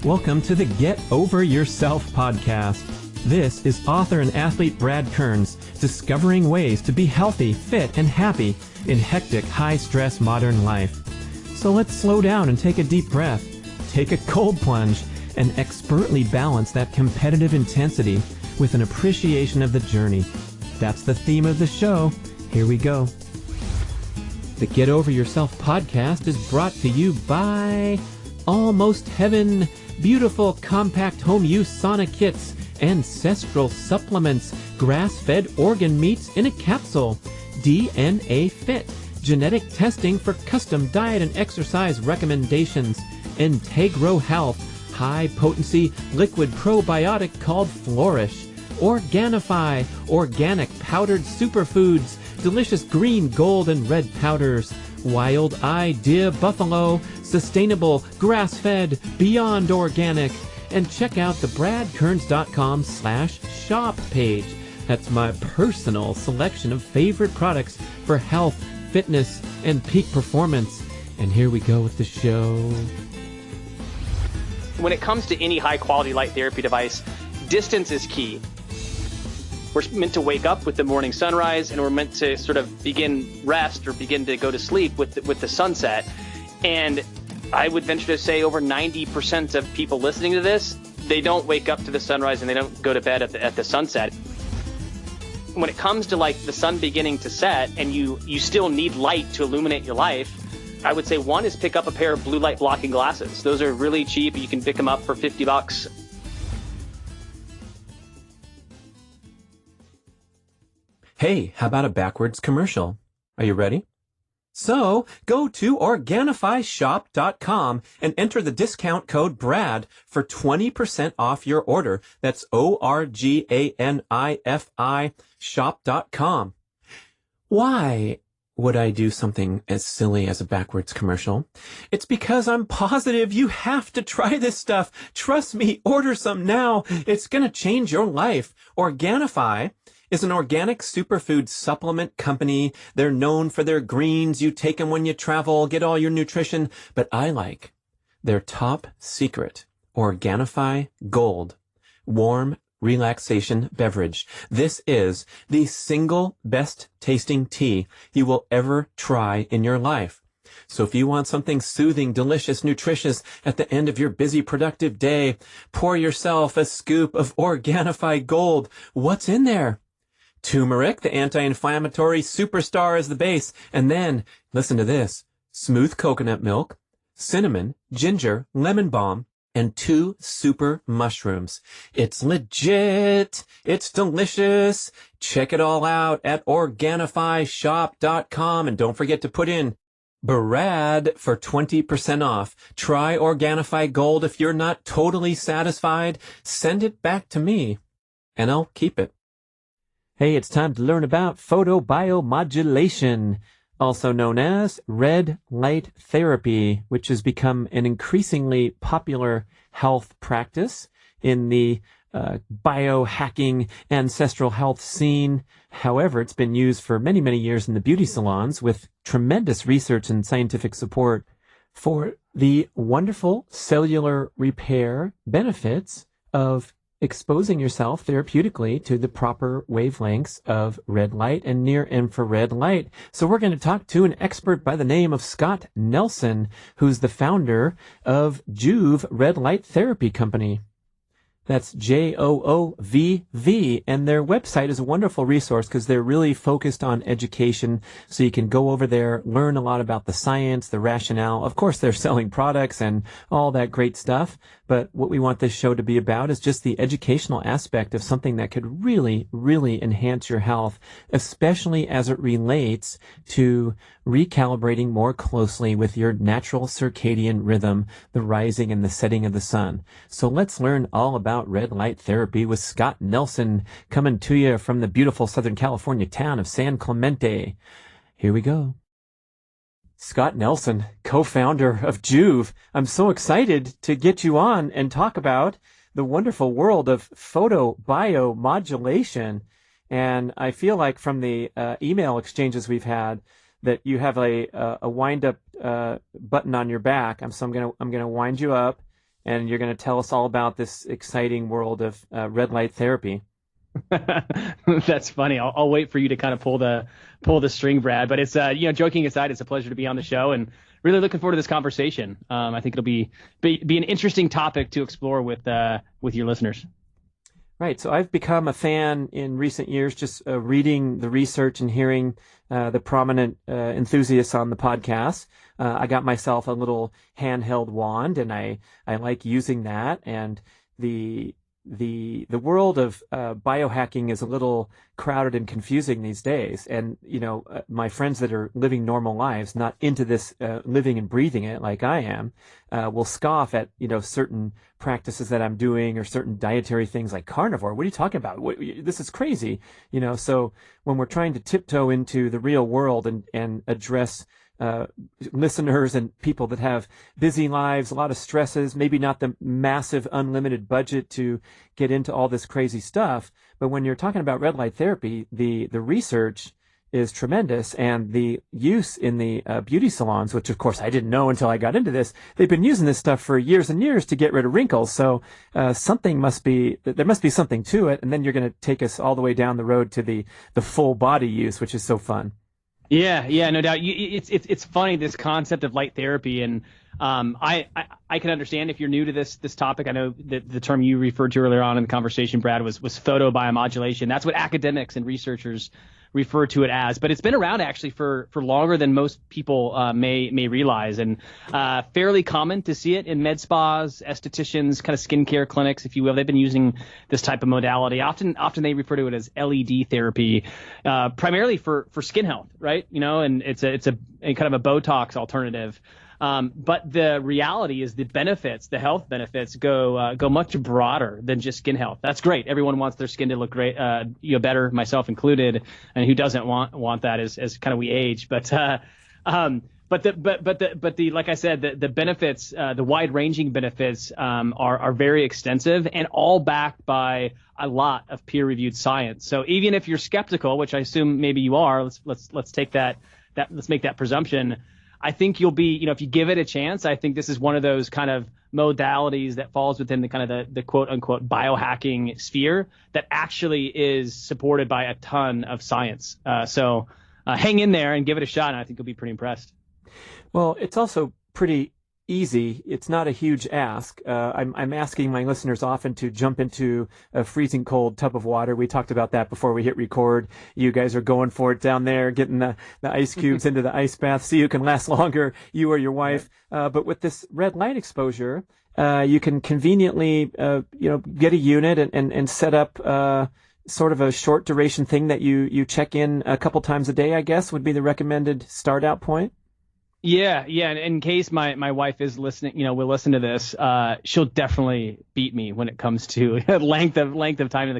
Welcome to the Get Over Yourself podcast. This is author and athlete Brad Kearns discovering ways to be healthy, fit, and happy in hectic, high-stress modern life. So let's slow down and take a deep breath, take a cold plunge, and expertly balance that competitive intensity with an appreciation of the journey. That's the theme of the show. Here we go. The Get Over Yourself podcast is brought to you by Almost Heaven, beautiful compact home use sauna kits, ancestral supplements, grass-fed organ meats in a capsule, DNA Fit, genetic testing for custom diet and exercise recommendations, Integro Health, high-potency liquid probiotic called Flourish, Organifi, organic powdered superfoods, delicious green, gold, and red powders, Wild Idea Buffalo, sustainable, grass-fed, beyond organic, and check out the bradkearns.com/shop page. That's my personal selection of favorite products for health, fitness, and peak performance. And here we go with the show. When it comes to any high-quality light therapy device, distance is key. We're meant to wake up with the morning sunrise, and we're meant to sort of begin rest or begin to go to sleep with the sunset. And I would venture to say over 90% of people listening to this, they don't wake up to the sunrise and they don't go to bed at the sunset. When it comes to like the sun beginning to set and you still need light to illuminate your life, I would say one is pick up a pair of blue light blocking glasses. Those are really cheap. You can pick them up for $50. Hey, how about a backwards commercial? Are you ready? So, go to OrganifiShop.com and enter the discount code BRAD for 20% off your order. That's ORGANIFI shop.com. Why would I do something as silly as a backwards commercial? It's because I'm positive you have to try this stuff. Trust me, order some now. It's going to change your life. Organifi is an organic superfood supplement company. They're known for their greens. You take them when you travel, get all your nutrition. But I like their top secret Organifi Gold warm relaxation beverage. This is the single best tasting tea you will ever try in your life. So if you want something soothing, delicious, nutritious at the end of your busy, productive day, pour yourself a scoop of Organifi Gold. What's in there? Turmeric, the anti-inflammatory superstar, is the base. And then, listen to this, smooth coconut milk, cinnamon, ginger, lemon balm, and 2 super mushrooms. It's legit. It's delicious. Check it all out at OrganifiShop.com. And don't forget to put in B.rad for 20% off. Try Organifi Gold. If you're not totally satisfied, send it back to me, and I'll keep it. Hey, it's time to learn about photobiomodulation, also known as red light therapy, which has become an increasingly popular health practice in the biohacking ancestral health scene. However, it's been used for many, many years in the beauty salons with tremendous research and scientific support for the wonderful cellular repair benefits of exposing yourself therapeutically to the proper wavelengths of red light and near infrared light. So we're going to talk to an expert by the name of Scott Nelson, who's the founder of Joovv Red Light Therapy Company. That's Joovv, and their website is a wonderful resource because they're really focused on education. So you can go over there, learn a lot about the science, the rationale. Of course, they're selling products and all that great stuff. But what we want this show to be about is just the educational aspect of something that could really, really enhance your health, especially as it relates to recalibrating more closely with your natural circadian rhythm, the rising and the setting of the sun. So let's learn all about red light therapy with Scott Nelson, coming to you from the beautiful Southern California town of San Clemente. Here we go. Scott Nelson, co-founder of Joovv. I'm so excited to get you on and talk about the wonderful world of photobiomodulation. And I feel like from the email exchanges we've had that you have a wind up button on your back. So I'm gonna wind you up, and you're going to tell us all about this exciting world of red light therapy. That's funny. I'll wait for you to kind of pull the string, Brad. But it's joking aside, it's a pleasure to be on the show, and really looking forward to this conversation. I think it'll be an interesting topic to explore with your listeners. Right. So I've become a fan in recent years, just reading the research and hearing the prominent enthusiasts on the podcast. I got myself a little handheld wand, and I like using that. And the world of biohacking is a little crowded and confusing these days. And, my friends that are living normal lives, not into this living and breathing it like I am, will scoff at, certain practices that I'm doing or certain dietary things like carnivore. What are you talking about? This is crazy. So when we're trying to tiptoe into the real world and address listeners and people that have busy lives, a lot of stresses, maybe not the massive unlimited budget to get into all this crazy stuff. But when you're talking about red light therapy, the research is tremendous, and the use in the beauty salons, which of course I didn't know until I got into this, they've been using this stuff for years and years to get rid of wrinkles. So there must be something to it. And then you're going to take us all the way down the road to the full body use, which is so fun. Yeah, no doubt. It's funny, this concept of light therapy, and I can understand if you're new to this topic. I know that the term you referred to earlier on in the conversation, Brad, was photobiomodulation. That's what academics and researchers refer to it as, but it's been around actually for longer than most people may realize, and fairly common to see it in med spas, estheticians, kind of skincare clinics, if you will. They've been using this type of modality. Often they refer to it as LED therapy, primarily for skin health, right? And it's a kind of a Botox alternative. But the reality is the health benefits go much broader than just skin health. That's great. Everyone wants their skin to look great, better, myself included. And who doesn't want that as kind of we age? But like I said, the benefits, the wide ranging benefits, are very extensive and all backed by a lot of peer reviewed science. So even if you're skeptical, which I assume maybe you are, let's take let's make that presumption. I think you'll be, if you give it a chance, I think this is one of those kind of modalities that falls within the kind of the quote unquote biohacking sphere that actually is supported by a ton of science. So hang in there and give it a shot, and I think you'll be pretty impressed. Well, it's also pretty easy. It's not a huge ask. I'm asking my listeners often to jump into a freezing cold tub of water. We talked about that before we hit record. You guys are going for it down there, getting the ice cubes into the ice bath so you can last longer, you or your wife. But with this red light exposure, you can conveniently, get a unit and set up sort of a short duration thing that you check in a couple times a day, I guess, would be the recommended start out point. Yeah. And in case my wife is listening, will listen to this, she'll definitely beat me when it comes to length of time in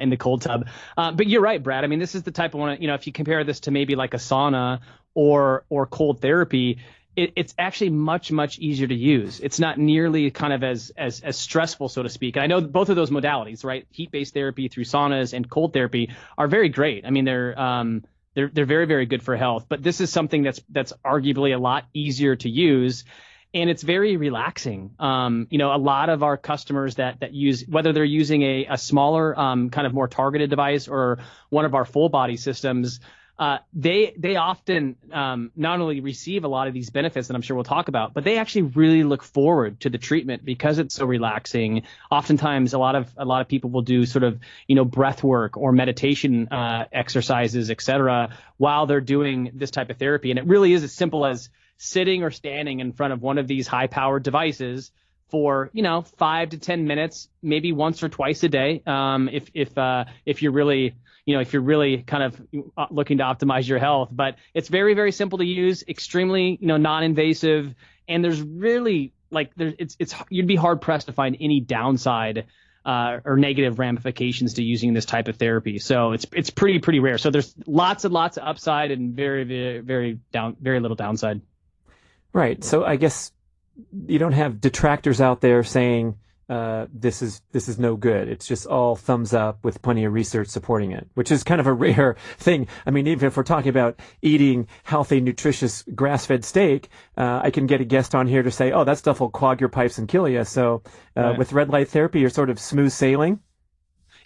the cold tub. But you're right, Brad. I mean, this is the type of one, if you compare this to maybe like a sauna or cold therapy, it's actually much, much easier to use. It's not nearly kind of as stressful, so to speak. And I know both of those modalities, right? Heat-based therapy through saunas and cold therapy are very great. I mean, they're very, very good for health, but this is something that's arguably a lot easier to use, and it's very relaxing. A lot of our customers that use, whether they're using a smaller, kind of more targeted device or one of our full body systems, they often not only receive a lot of these benefits that I'm sure we'll talk about, but they actually really look forward to the treatment because it's so relaxing. Oftentimes, a lot of people will do sort of breath work or meditation exercises, etc., while they're doing this type of therapy, and it really is as simple as sitting or standing in front of one of these high-powered devices for 5 to 10 minutes, maybe once or twice a day, if you're really if you're really kind of looking to optimize your health. But it's very, very simple to use, extremely, non-invasive. And there's really you'd be hard pressed to find any downside or negative ramifications to using this type of therapy. So it's pretty rare. So there's lots and lots of upside and very, very, very little downside. Right. So I guess you don't have detractors out there saying this is no good. It's just all thumbs up with plenty of research supporting it, which is kind of a rare thing. I mean, even if we're talking about eating healthy, nutritious, grass-fed steak, I can get a guest on here to say, oh, that stuff will clog your pipes and kill you. So Right. with red light therapy, you're sort of smooth sailing.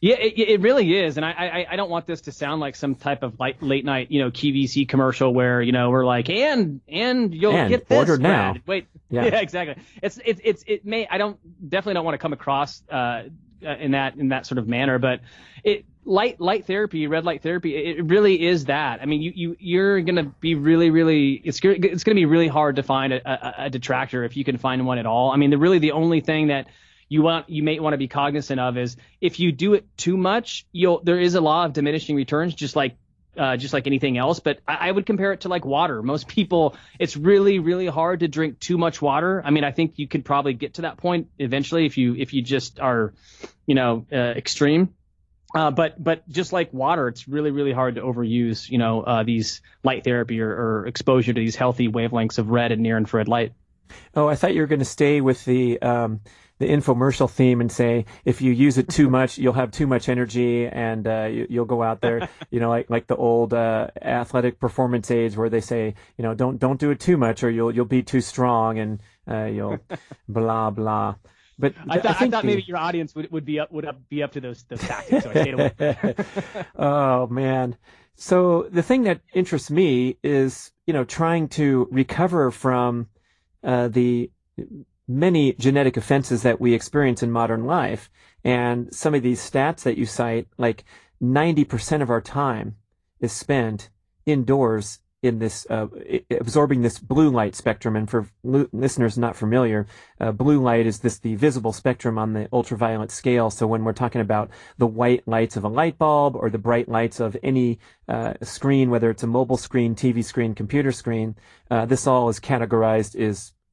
Yeah, it really is, and I don't want this to sound like some type of late night, QVC commercial where we're like, and you'll get this, order now. Brad. Wait, Yeah. yeah, exactly. I definitely don't want to come across in that sort of manner, but light therapy, red light therapy, it really is that. I mean, you're gonna be really it's gonna be really hard to find a detractor if you can find one at all. I mean, the only thing that you may want to be cognizant of is if you do it too much, there is a law of diminishing returns, just like anything else. But I would compare it to like water. Most people, it's really, really hard to drink too much water. I mean, I think you could probably get to that point eventually if you just are, extreme. But just like water, it's really, really hard to overuse, these light therapy or exposure to these healthy wavelengths of red and near infrared light. Oh, I thought you were going to stay with the infomercial theme and say if you use it too much, you'll have too much energy and you'll go out there, like the old athletic performance aids where they say, don't do it too much or you'll be too strong and you'll blah blah. But I thought maybe your audience would be up to those tactics, so I stayed away. Oh man. So the thing that interests me is, trying to recover from the many genetic offenses that we experience in modern life. And some of these stats that you cite, like 90% of our time is spent indoors in this, absorbing this blue light spectrum. And for listeners not familiar, blue light is the visible spectrum on the ultraviolet scale. So when we're talking about the white lights of a light bulb or the bright lights of any screen, whether it's a mobile screen, TV screen, computer screen, this all is categorized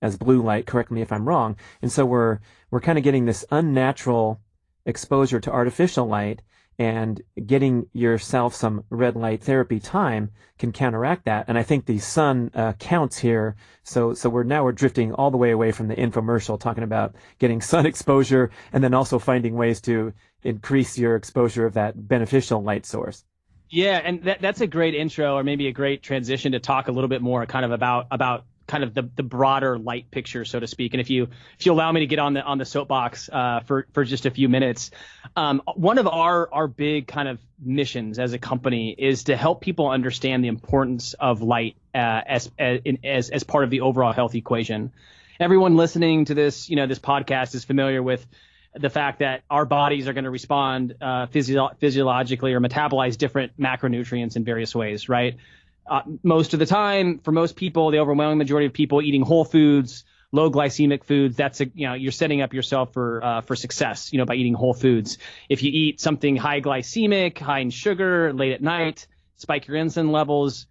as blue light. Correct me if I'm wrong. And so we're kind of getting this unnatural exposure to artificial light, and getting yourself some red light therapy time can counteract that. And I think the sun counts here. So we're drifting all the way away from the infomercial, talking about getting sun exposure and then also finding ways to increase your exposure of that beneficial light source. Yeah, and that's a great intro, or maybe a great transition to talk a little bit more kind of about kind of the broader light picture, so to speak. And if you allow me to get on the soapbox for just a few minutes, one of our big kind of missions as a company is to help people understand the importance of light as part of the overall health equation. Everyone listening to this podcast is familiar with the fact that our bodies are going to respond physiologically or metabolize different macronutrients in various ways, right? Most of the time, for most people, the overwhelming majority of people eating whole foods, low glycemic foods, you're setting up yourself for success, by eating whole foods. If you eat something high glycemic, high in sugar, late at night, spike your insulin levels,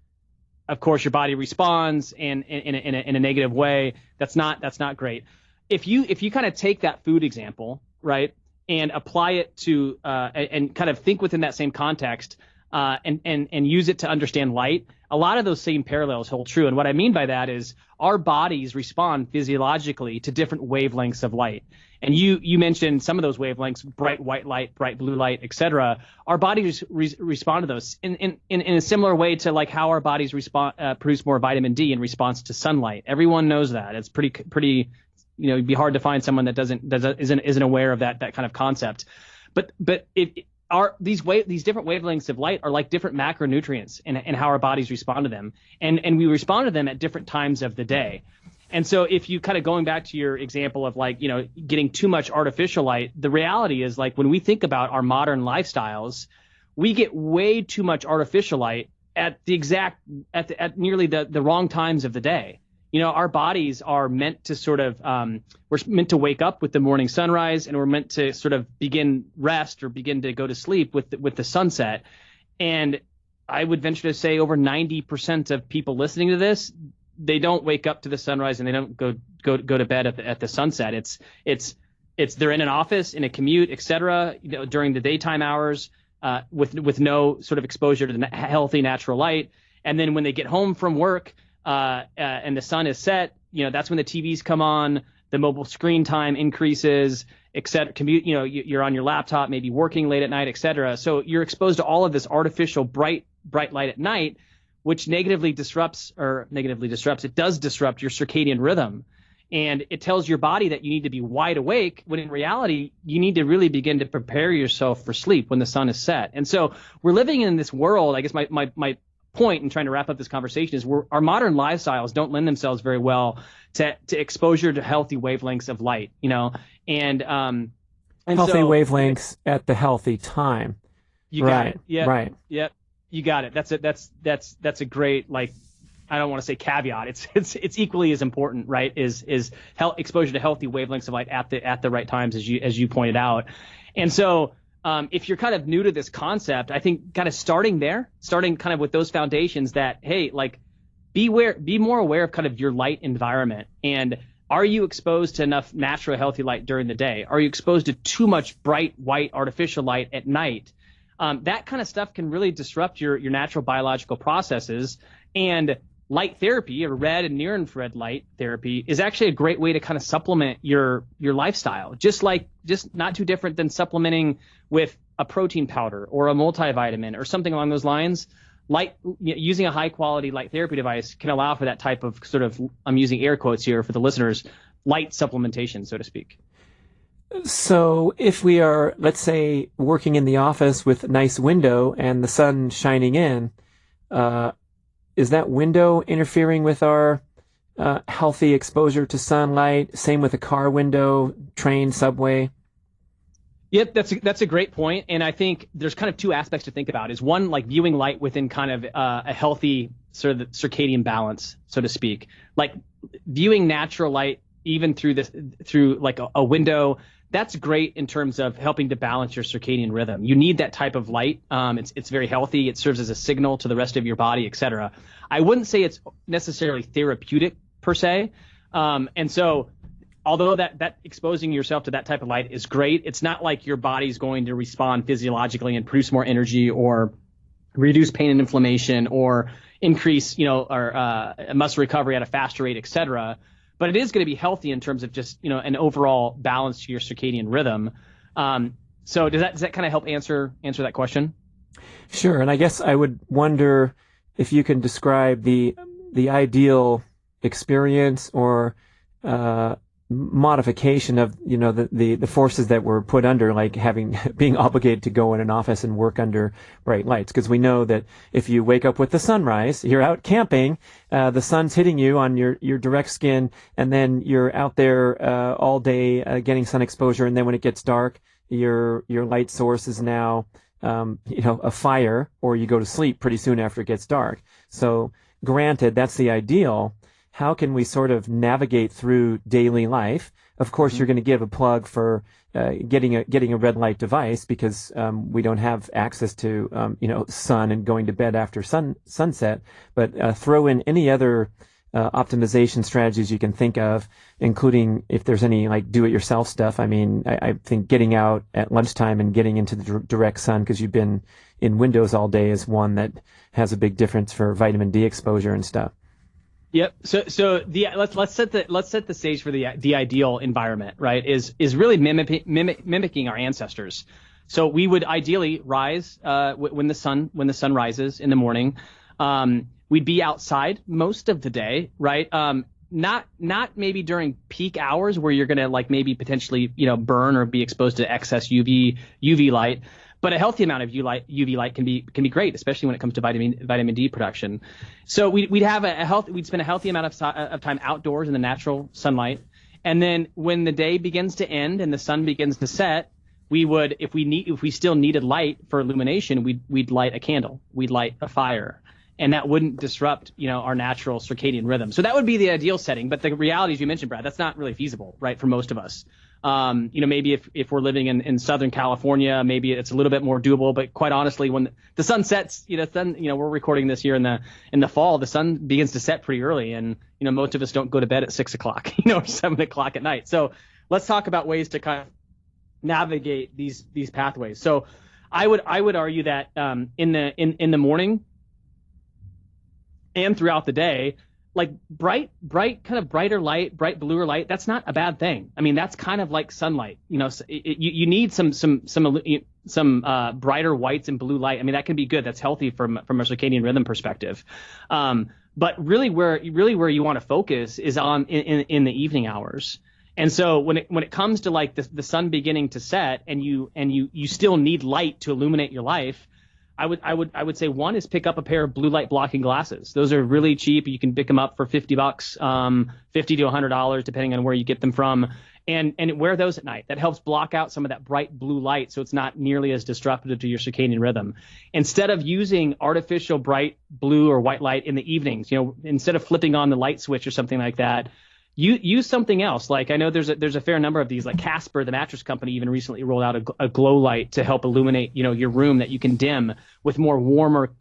of course your body responds in a negative way. That's not great. If you kind of take that food example, right, and apply it to and kind of think within that same context, and use it to understand light, a lot of those same parallels hold true. And what I mean by that is our bodies respond physiologically to different wavelengths of light. And you mentioned some of those wavelengths, bright white light, bright blue light, et Our bodies respond to those in a similar way to like how our bodies produce more vitamin D in response to sunlight. Everyone knows that. It's pretty it'd be hard to find someone that isn't aware of that kind of concept. But these different wavelengths of light are like different macronutrients and how our bodies respond to them. And we respond to them at different times of the day. And so if you kind of going back to your example of like, getting too much artificial light, the reality is like when we think about our modern lifestyles, we get way too much artificial light at nearly the wrong times of the day. Our bodies are meant to sort of, we're meant to wake up with the morning sunrise, and we're meant to sort of begin rest or begin to go to sleep with the sunset. And I would venture to say over 90% of people listening to this, they don't wake up to the sunrise and they don't go to bed at the sunset. It's they're in an office, in a commute, et cetera, during the daytime hours, with no sort of exposure to the healthy natural light. And then when they get home from work, and the sun is set, that's when the TVs come on, the mobile screen time increases, et cetera. Commute, you're on your laptop, maybe working late at night, et cetera. So you're exposed to all of this artificial bright light at night, which negatively disrupts. It does disrupt your circadian rhythm. And it tells your body that you need to be wide awake, when in reality, you need to really begin to prepare yourself for sleep when the sun is set. And so we're living in this world. I guess my point in trying to wrap up this conversation is our modern lifestyles don't lend themselves very well to exposure to healthy wavelengths of light, and healthy so, wavelengths at the healthy time. You got it. Yeah. Right. Yep. You got it. That's a great, I don't want to say caveat. It's equally as important, right? Is exposure to healthy wavelengths of light at the right times, as you pointed out. And so if you're kind of new to this concept, I think kind of starting kind of with those foundations, that hey, be more aware of kind of your light environment, and are you exposed to enough natural healthy light during the day? Are you exposed to too much bright white artificial light at night? That kind of stuff can really disrupt your natural biological processes. And light therapy, or red and near infrared light therapy, is actually a great way to kind of supplement your lifestyle. Just not too different than supplementing with a protein powder or a multivitamin or something along those lines. Using a high quality light therapy device can allow for that type of sort of, I'm using air quotes here for the listeners, light supplementation, so to speak. So if we are, let's say, working in the office with a nice window and the sun shining in, is that window interfering with our healthy exposure to sunlight? Same with a car window, train, subway? Yep, that's a great point. And I think there's kind of two aspects to think about. Is one, like viewing light within kind of a healthy sort of circadian balance, so to speak. Like viewing natural light even through like a window. That's great in terms of helping to balance your circadian rhythm. You need that type of light. It's very healthy. It serves as a signal to the rest of your body, et cetera. I wouldn't say it's necessarily therapeutic per se. And so although that exposing yourself to that type of light is great, it's not like your body's going to respond physiologically and produce more energy or reduce pain and inflammation or increase, muscle recovery at a faster rate, et cetera. But it is going to be healthy in terms of just, an overall balance to your circadian rhythm. So does that kind of help answer that question? Sure. And I guess I would wonder if you can describe the ideal experience or modification of the forces that we're put under, like being obligated to go in an office and work under bright lights, because we know that if you wake up with the sunrise, you're out camping, the sun's hitting you on your direct skin, and then you're out there all day getting sun exposure, and then when it gets dark, your light source is now a fire, or you go to sleep pretty soon after it gets dark. So granted, that's the ideal. How can we sort of navigate through daily life? Of course, you're going to give a plug for getting a red light device, because we don't have access to sun and going to bed after sunset. But throw in any other optimization strategies you can think of, including if there's any like do-it-yourself stuff. I mean, I think getting out at lunchtime and getting into the direct sun because you've been in windows all day is one that has a big difference for vitamin D exposure and stuff. Yep. So let's set the stage for the ideal environment, right? Is really mimicking our ancestors. So we would ideally rise when the sun rises in the morning. We'd be outside most of the day, right? Not maybe during peak hours where you're gonna like maybe potentially burn or be exposed to excess UV light. But a healthy amount of UV light can be great, especially when it comes to vitamin D production. So we'd spend a healthy amount of time outdoors in the natural sunlight, and then when the day begins to end and the sun begins to set, we would, if we still needed light for illumination, we'd light a candle, we'd light a fire, and that wouldn't disrupt our natural circadian rhythm. So that would be the ideal setting. But the reality, as you mentioned, Brad, that's not really feasible, right, for most of us. Maybe if we're living in Southern California, maybe it's a little bit more doable. But quite honestly, when the sun sets, we're recording this here in the fall, the sun begins to set pretty early, and most of us don't go to bed at 6 o'clock, or 7 o'clock at night. So let's talk about ways to kind of navigate these pathways. So I would argue that in the morning and throughout the day, like bright, kind of brighter light, bright bluer light, that's not a bad thing. I mean, that's kind of like sunlight. You know, you need some brighter whites and blue light. I mean, that can be good. That's healthy from a circadian rhythm perspective. But really where you want to focus is on in the evening hours. And so when it comes to like the sun beginning to set and you still need light to illuminate your life, I would say one is pick up a pair of blue light blocking glasses. Those are really cheap. You can pick them up for $50, $50 to $100, depending on where you get them from. And wear those at night. That helps block out some of that bright blue light, so it's not nearly as disruptive to your circadian rhythm. Instead of using artificial bright blue or white light in the evenings, you know, instead of flipping on the light switch or something like that, use something else. Like I know there's a fair number of these. Like Casper, the mattress company, even recently rolled out a glow light to help illuminate, you know, your room that you can dim with more warmer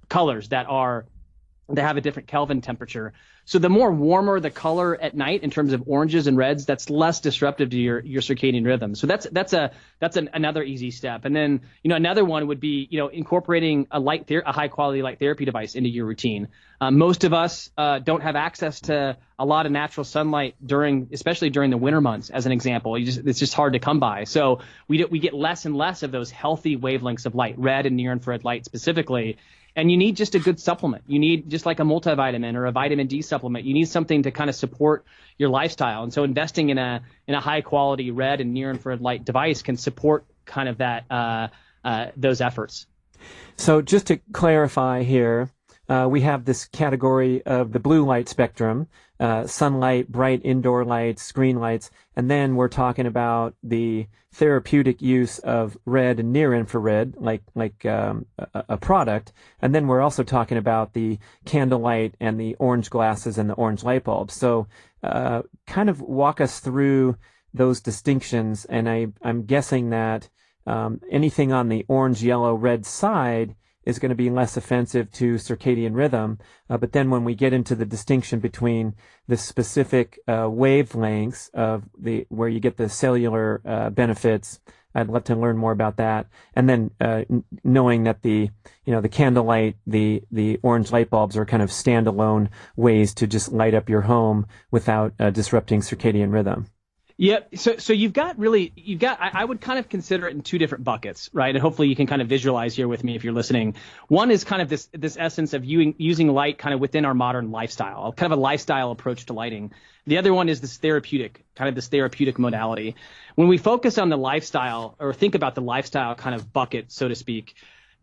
colors that have a different Kelvin temperature. So the more warmer the color at night in terms of oranges and reds, that's less disruptive to your circadian rhythm. So that's another easy step. And then, you know, another one would be, you know, incorporating a high quality light therapy device into your routine. Most of us don't have access to a lot of natural sunlight especially during the winter months, as an example. It's just hard to come by. So we get less and less of those healthy wavelengths of light, red and near infrared light specifically. And you need just a good supplement. You need just like a multivitamin or a vitamin D supplement. You need something to kind of support your lifestyle. And so investing in a high quality red and near infrared light device can support kind of those efforts. So just to clarify here, we have this category of the blue light spectrum, sunlight, bright indoor lights, screen lights, and then we're talking about the therapeutic use of red and near infrared, like a product, and then we're also talking about the candlelight and the orange glasses and the orange light bulbs. So kind of walk us through those distinctions, and I'm guessing that anything on the orange, yellow, red side is going to be less offensive to circadian rhythm. But then when we get into the distinction between the specific wavelengths of where you get the cellular benefits, I'd love to learn more about that. And then knowing that the candlelight, the orange light bulbs are kind of standalone ways to just light up your home without disrupting circadian rhythm. Yep. So I would kind of consider it in two different buckets, right? And hopefully you can kind of visualize here with me if you're listening. One is kind of this essence of using light kind of within our modern lifestyle, kind of a lifestyle approach to lighting. The other one is this therapeutic modality. When we focus on the lifestyle or think about the lifestyle kind of bucket, so to speak,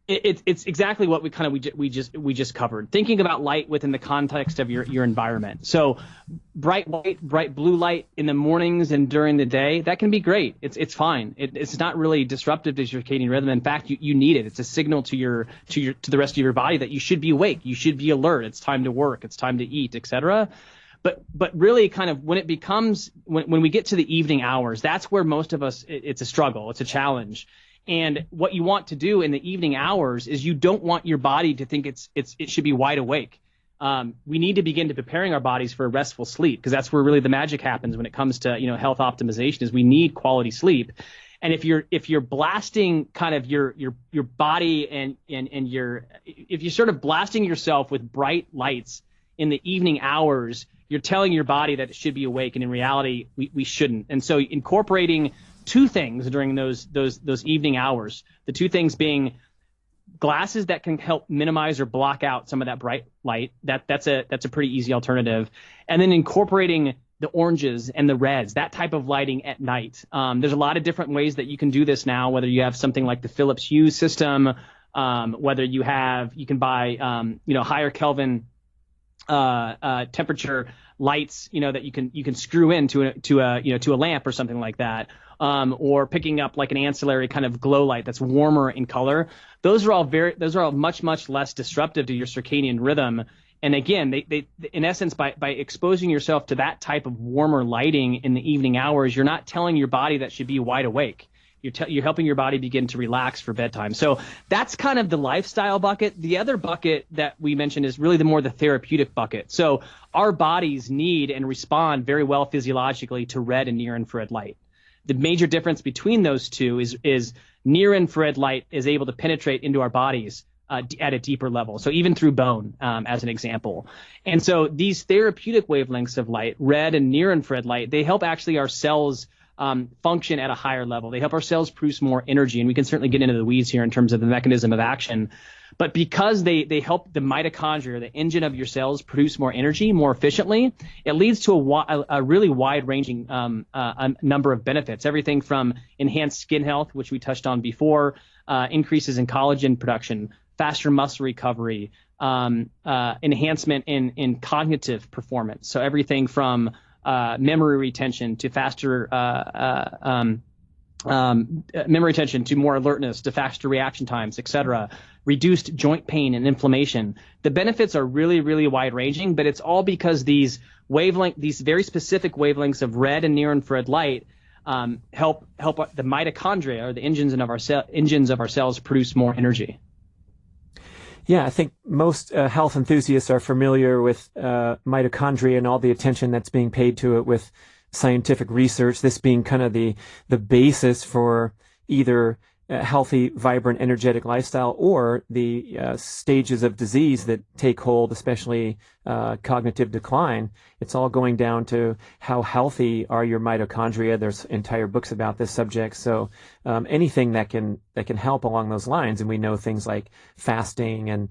it's exactly what we just covered. Thinking about light within the context of your environment. So bright white, bright blue light in the mornings and during the day, that can be great. It's fine. It's not really disruptive to your circadian rhythm. In fact, you need it. It's a signal to the rest of your body that you should be awake. You should be alert. It's time to work. It's time to eat, etc. But really kind of when we get to the evening hours, that's where most of us, it's a struggle. It's a challenge. And what you want to do in the evening hours is you don't want your body to think it should be wide awake. We need to begin to preparing our bodies for a restful sleep, because that's where really the magic happens when it comes to, health optimization, is we need quality sleep. And if you're blasting kind of your body and if you're sort of blasting yourself with bright lights in the evening hours, you're telling your body that it should be awake, and in reality we shouldn't. And so incorporating two things during those evening hours, the two things being glasses that can help minimize or block out some of that bright light. That's a pretty easy alternative. And then incorporating the oranges and the reds, that type of lighting at night. There's a lot of different ways that you can do this now, whether you have something like the Philips Hue system, whether you can buy higher Kelvin temperature lights, that you can screw into a lamp or something like that. Or picking up like an ancillary kind of glow light that's warmer in color. Those are all much, much less disruptive to your circadian rhythm. And again, they in essence, by exposing yourself to that type of warmer lighting in the evening hours, you're not telling your body that should be wide awake. You're helping your body begin to relax for bedtime. So that's kind of the lifestyle bucket. The other bucket that we mentioned is really the therapeutic bucket. So our bodies need and respond very well physiologically to red and near infrared light. The major difference between those two is near infrared light is able to penetrate into our bodies at a deeper level. So even through bone, as an example. And so these therapeutic wavelengths of light, red and near infrared light, they help actually our cells function at a higher level. They help our cells produce more energy. And we can certainly get into the weeds here in terms of the mechanism of action. But because they help the mitochondria, the engine of your cells, produce more energy more efficiently, it leads to a really wide-ranging number of benefits. Everything from enhanced skin health, which we touched on before, increases in collagen production, faster muscle recovery, enhancement in cognitive performance. So everything from memory retention to faster memory retention to more alertness to faster reaction times, etc. Reduced joint pain and inflammation. The benefits are really, really wide ranging, but it's all because these very specific wavelengths of red and near infrared light help the mitochondria, or the engines of our cells, produce more energy. Yeah, I think most health enthusiasts are familiar with mitochondria and all the attention that's being paid to it with scientific research, this being kind of the basis for either a healthy, vibrant, energetic lifestyle or the stages of disease that take hold, especially cognitive decline. It's all going down to how healthy are your mitochondria. There's entire books about this subject. So anything that can help along those lines, and we know things like fasting and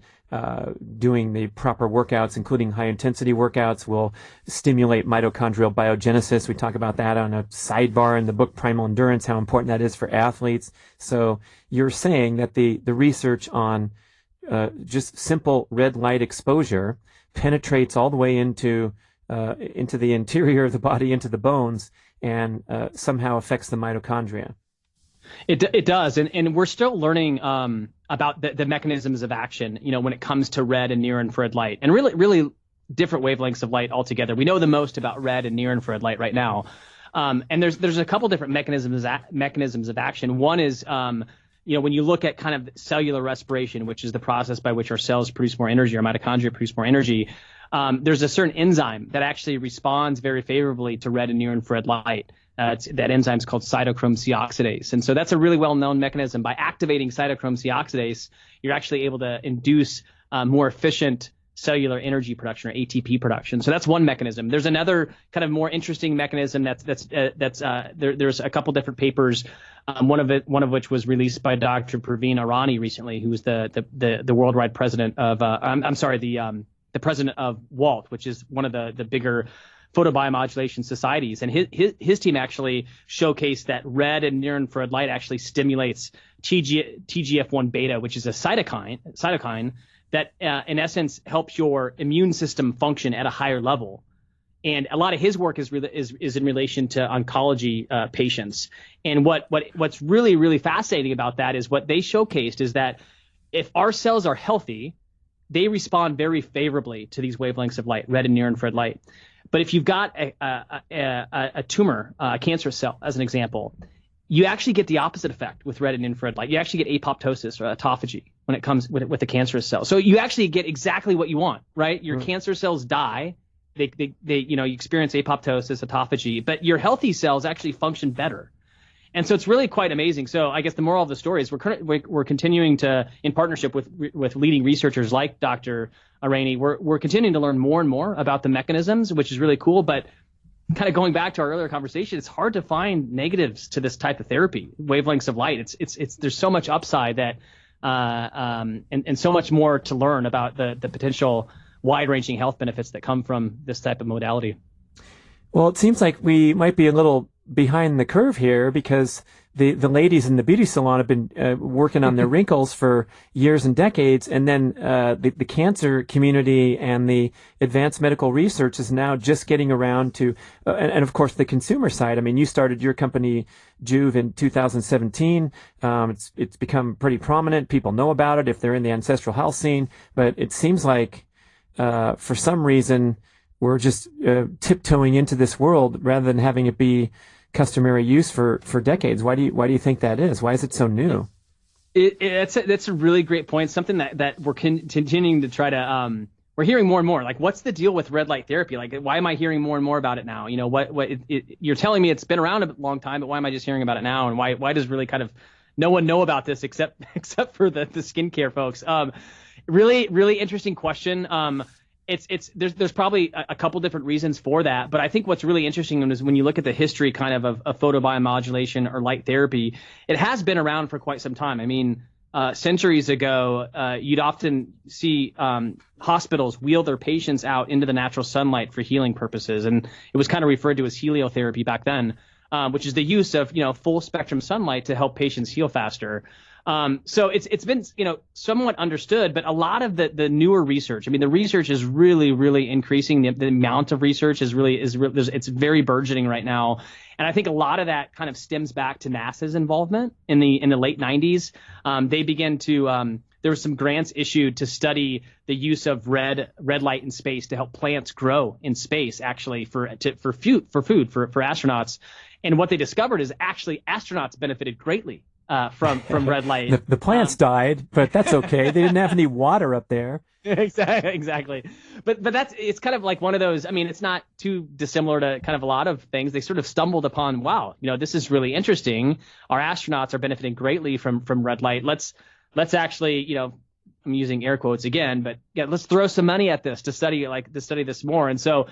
doing the proper workouts, including high-intensity workouts, will stimulate mitochondrial biogenesis. We talk about that on a sidebar in the book Primal Endurance, how important that is for athletes. So you're saying that the research on just simple red light exposure penetrates all the way into the interior of the body, into the bones, and somehow affects the mitochondria. It does, and we're still learning about the mechanisms of action, when it comes to red and near infrared light, and really different wavelengths of light altogether. We know the most about red and near infrared light right now, and there's a couple different mechanisms of action. One is when you look at kind of cellular respiration, which is the process by which our cells produce more energy, our mitochondria produce more energy. There's a certain enzyme that actually responds very favorably to red and near infrared light. That enzyme is called cytochrome C oxidase. And so that's a really well-known mechanism. By activating cytochrome C oxidase, you're actually able to induce more efficient cellular energy production, or ATP production. So that's one mechanism. There's another kind of more interesting mechanism there's a couple different papers, one of which was released by Dr. Praveen Irani recently, who was the worldwide president of the president of WALT, which is one of the bigger photobiomodulation societies. And his team actually showcased that red and near infrared light actually stimulates TGF-1 beta, which is a cytokine that in essence helps your immune system function at a higher level. And a lot of his work is in relation to oncology patients. And what's really, really fascinating about that is what they showcased is that if our cells are healthy, they respond very favorably to these wavelengths of light, red and near infrared light. But if you've got a tumor, a cancerous cell, as an example, you actually get the opposite effect with red and infrared light. You actually get apoptosis or autophagy when it comes with the cancerous cell. So you actually get exactly what you want, right? Your cancer cells die. They you experience apoptosis, autophagy, but your healthy cells actually function better. And so it's really quite amazing. So I guess the moral of the story is we're continuing to, in partnership with leading researchers like Dr. Irani, we're continuing to learn more and more about the mechanisms, which is really cool. But kind of going back to our earlier conversation, it's hard to find negatives to this type of therapy, wavelengths of light. It's there's so much upside that and so much more to learn about the potential wide-ranging health benefits that come from this type of modality. Well, it seems like we might be a little behind the curve here, because the ladies in the beauty salon have been working on their wrinkles for years and decades, and then the cancer community and the advanced medical research is now just getting around to, and of course the consumer side. I mean, you started your company Joovv in 2017. It's become pretty prominent. People know about it if they're in the ancestral health scene, but it seems like for some reason we're just tiptoeing into this world rather than having it be customary use for decades. Why do you think that is? Why is it so new? That's a really great point. Something that we're continuing to try to we're hearing more and more. Like, what's the deal with red light therapy? Like, why am I hearing more and more about it now? You're telling me it's been around a long time, but why am I just hearing about it now? And why does really kind of no one know about this except for the skincare folks. Really, really interesting question. There's probably a couple different reasons for that, but I think what's really interesting is when you look at the history kind of photobiomodulation or light therapy, it has been around for quite some time. I mean, centuries ago, you'd often see hospitals wheel their patients out into the natural sunlight for healing purposes, and it was kind of referred to as heliotherapy back then, which is the use of full spectrum sunlight to help patients heal faster. So it's been somewhat understood, but a lot of the newer research, I mean, the research is really, really increasing. The amount of research is it's very burgeoning right now, and I think a lot of that kind of stems back to NASA's involvement in the late 90s. They began to there were some grants issued to study the use of red light in space to help plants grow in space, actually for food for astronauts. And what they discovered is actually astronauts benefited greatly from red light. The plants died, but that's okay. They didn't have any water up there. Exactly. But it's kind of like one of those. I mean, it's not too dissimilar to kind of a lot of things. They sort of stumbled upon, wow, this is really interesting. Our astronauts are benefiting greatly from red light. Let's actually, I'm using air quotes again, but yeah, let's throw some money at this to study this more. And so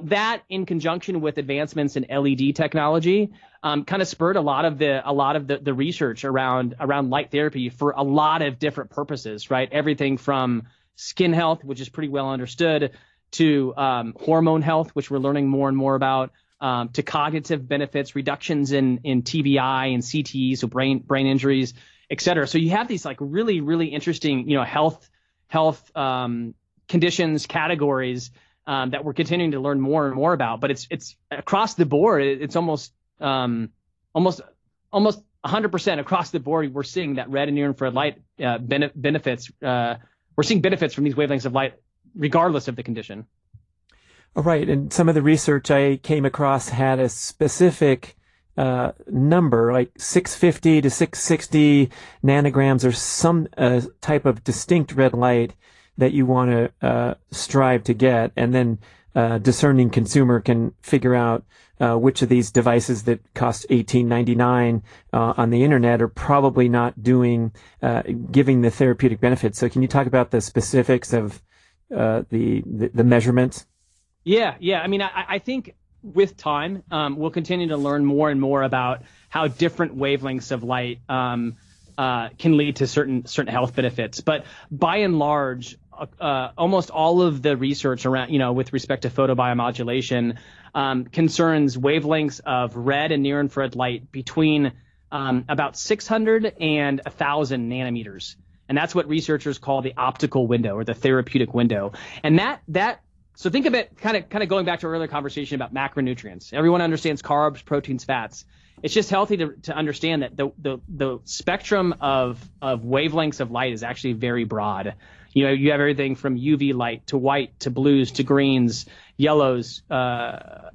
that, in conjunction with advancements in LED technology, kind of spurred a lot of the research around light therapy for a lot of different purposes, right? Everything from skin health, which is pretty well understood, to hormone health, which we're learning more and more about, to cognitive benefits, reductions in TBI and CTE, so brain injuries, et cetera. So you have these like really, really interesting, health conditions, categories that we're continuing to learn more and more about. But it's across the board. It's almost 100% across the board. We're seeing that red and near infrared light benefits. We're seeing benefits from these wavelengths of light, regardless of the condition. All right, and some of the research I came across had a specific number, like 650 to 660 nanograms, or some type of distinct red light that you want to strive to get, and then discerning consumer can figure out which of these devices that cost $18.99 on the internet are probably not giving the therapeutic benefits. So can you talk about the specifics of the measurements? Yeah. I mean, I think with time, we'll continue to learn more and more about how different wavelengths of light can lead to certain health benefits. But by and large, almost all of the research around, with respect to photobiomodulation, concerns wavelengths of red and near infrared light between about 600 and 1,000 nanometers. And that's what researchers call the optical window, or the therapeutic window. And so think of it kind of going back to our earlier conversation about macronutrients. Everyone understands carbs, proteins, fats. It's just healthy to understand that the spectrum of wavelengths of light is actually very broad. You have everything from UV light to white to blues to greens, yellows,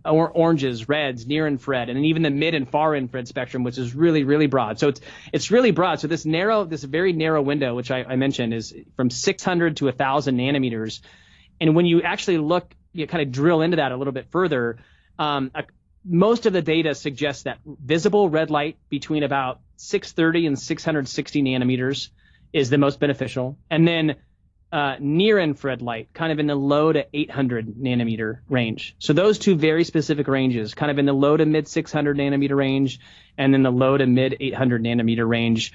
oranges, reds, near infrared, and then even the mid and far infrared spectrum, which is really, really broad. So it's really broad. So this very narrow window, which I mentioned, is from 600 to 1,000 nanometers. And when you actually look, you kind of drill into that a little bit further, most of the data suggests that visible red light between about 630 and 660 nanometers is the most beneficial. And then near infrared light, kind of in the low to 800 nanometer range. So those two very specific ranges, kind of in the low to mid 600 nanometer range, and then the low to mid 800 nanometer range,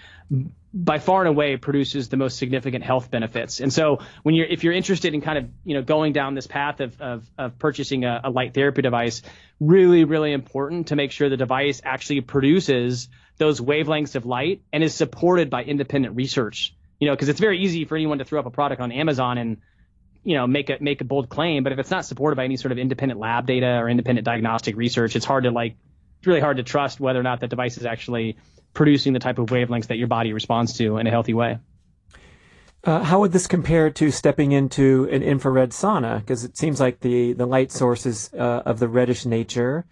by far and away produces the most significant health benefits. And so if you're interested in kind of, going down this path of purchasing a light therapy device, really, really important to make sure the device actually produces those wavelengths of light and is supported by independent research. Because it's very easy for anyone to throw up a product on Amazon and, make a bold claim. But if it's not supported by any sort of independent lab data or independent diagnostic research, it's really hard to trust whether or not that device is actually producing the type of wavelengths that your body responds to in a healthy way. How would this compare to stepping into an infrared sauna? Because it seems like the light source is of the reddish nature.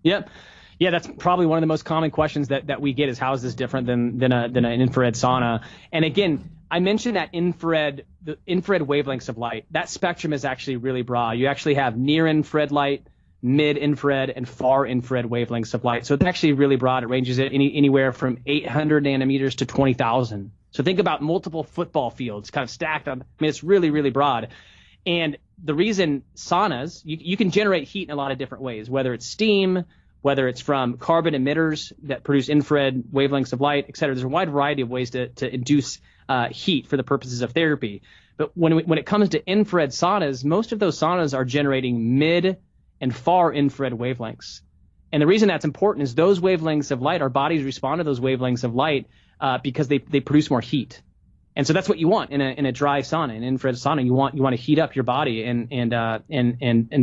Yep. Yeah, that's probably one of the most common questions that we get is how is this different than an infrared sauna? And again, I mentioned that the infrared wavelengths of light, that spectrum is actually really broad. You actually have near infrared light, mid-infrared, and far-infrared wavelengths of light. So it's actually really broad. It ranges at anywhere from 800 nanometers to 20,000. So think about multiple football fields kind of stacked on. I mean, it's really, really broad. And the reason saunas, you can generate heat in a lot of different ways, whether it's steam, whether it's from carbon emitters that produce infrared wavelengths of light, et cetera. There's a wide variety of ways to induce heat for the purposes of therapy. But when it comes to infrared saunas, most of those saunas are generating mid and far infrared wavelengths. And the reason that's important is those wavelengths of light, our bodies respond to those wavelengths of light because they produce more heat. And so that's what you want in a dry sauna, an infrared sauna. You want to heat up your body, and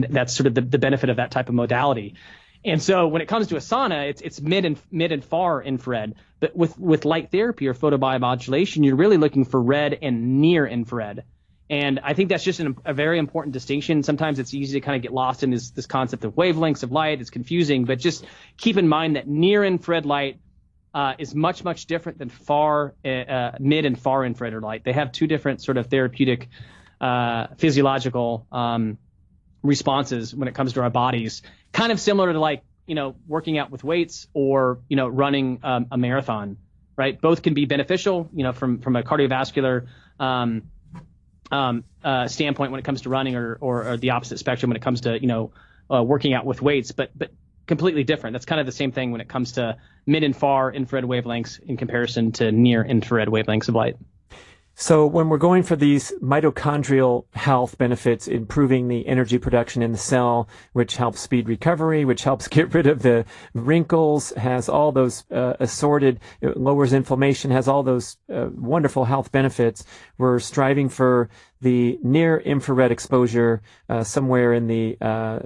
that's sort of the benefit of that type of modality. And so when it comes to a sauna, it's mid and far infrared. But with light therapy or photobiomodulation, you're really looking for red and near infrared. And I think that's just a very important distinction. Sometimes it's easy to kind of get lost in this concept of wavelengths of light. It's confusing, but just keep in mind that near infrared light is much, much different than mid and far infrared light. They have two different sort of therapeutic physiological responses when it comes to our bodies, kind of similar to working out with weights or, running a marathon, right? Both can be beneficial, from a cardiovascular standpoint when it comes to running or the opposite spectrum when it comes to, working out with weights, but completely different. That's kind of the same thing when it comes to mid and far infrared wavelengths in comparison to near infrared wavelengths of light. So when we're going for these mitochondrial health benefits, improving the energy production in the cell, which helps speed recovery, which helps get rid of the wrinkles, has all those assorted, lowers inflammation, has all those wonderful health benefits, we're striving for the near infrared exposure somewhere in the high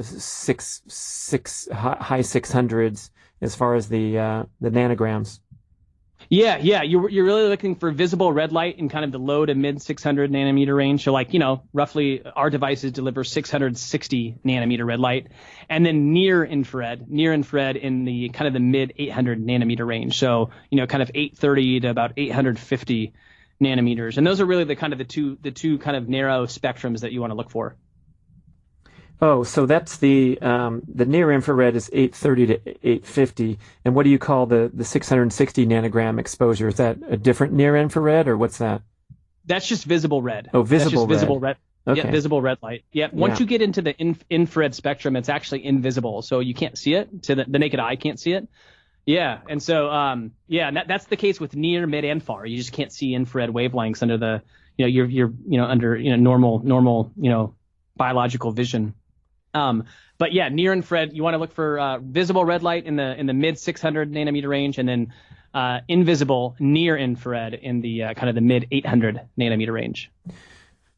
600s as far as the nanograms. Yeah. You're really looking for visible red light in kind of the low to mid 600 nanometer range. So roughly our devices deliver 660 nanometer red light, and then near infrared in the kind of the mid 800 nanometer range. So, kind of 830 to about 850 nanometers. And those are really the two kind of narrow spectrums that you want to look for. Oh, so that's the near infrared is 830 to 850, and what do you call the 660 nanogram exposure? Is that a different near infrared, or what's that? That's just visible red. Oh, visible red. Visible red. Okay. Yeah, visible red light. Yeah. Once you get into the infrared spectrum, it's actually invisible, so you can't see it. So the naked eye can't see it. Yeah, and so that's the case with near, mid, and far. You just can't see infrared wavelengths under the under normal biological vision. But yeah, near infrared, you want to look for visible red light in the mid 600 nanometer range, and then invisible near infrared in the kind of the mid 800 nanometer range.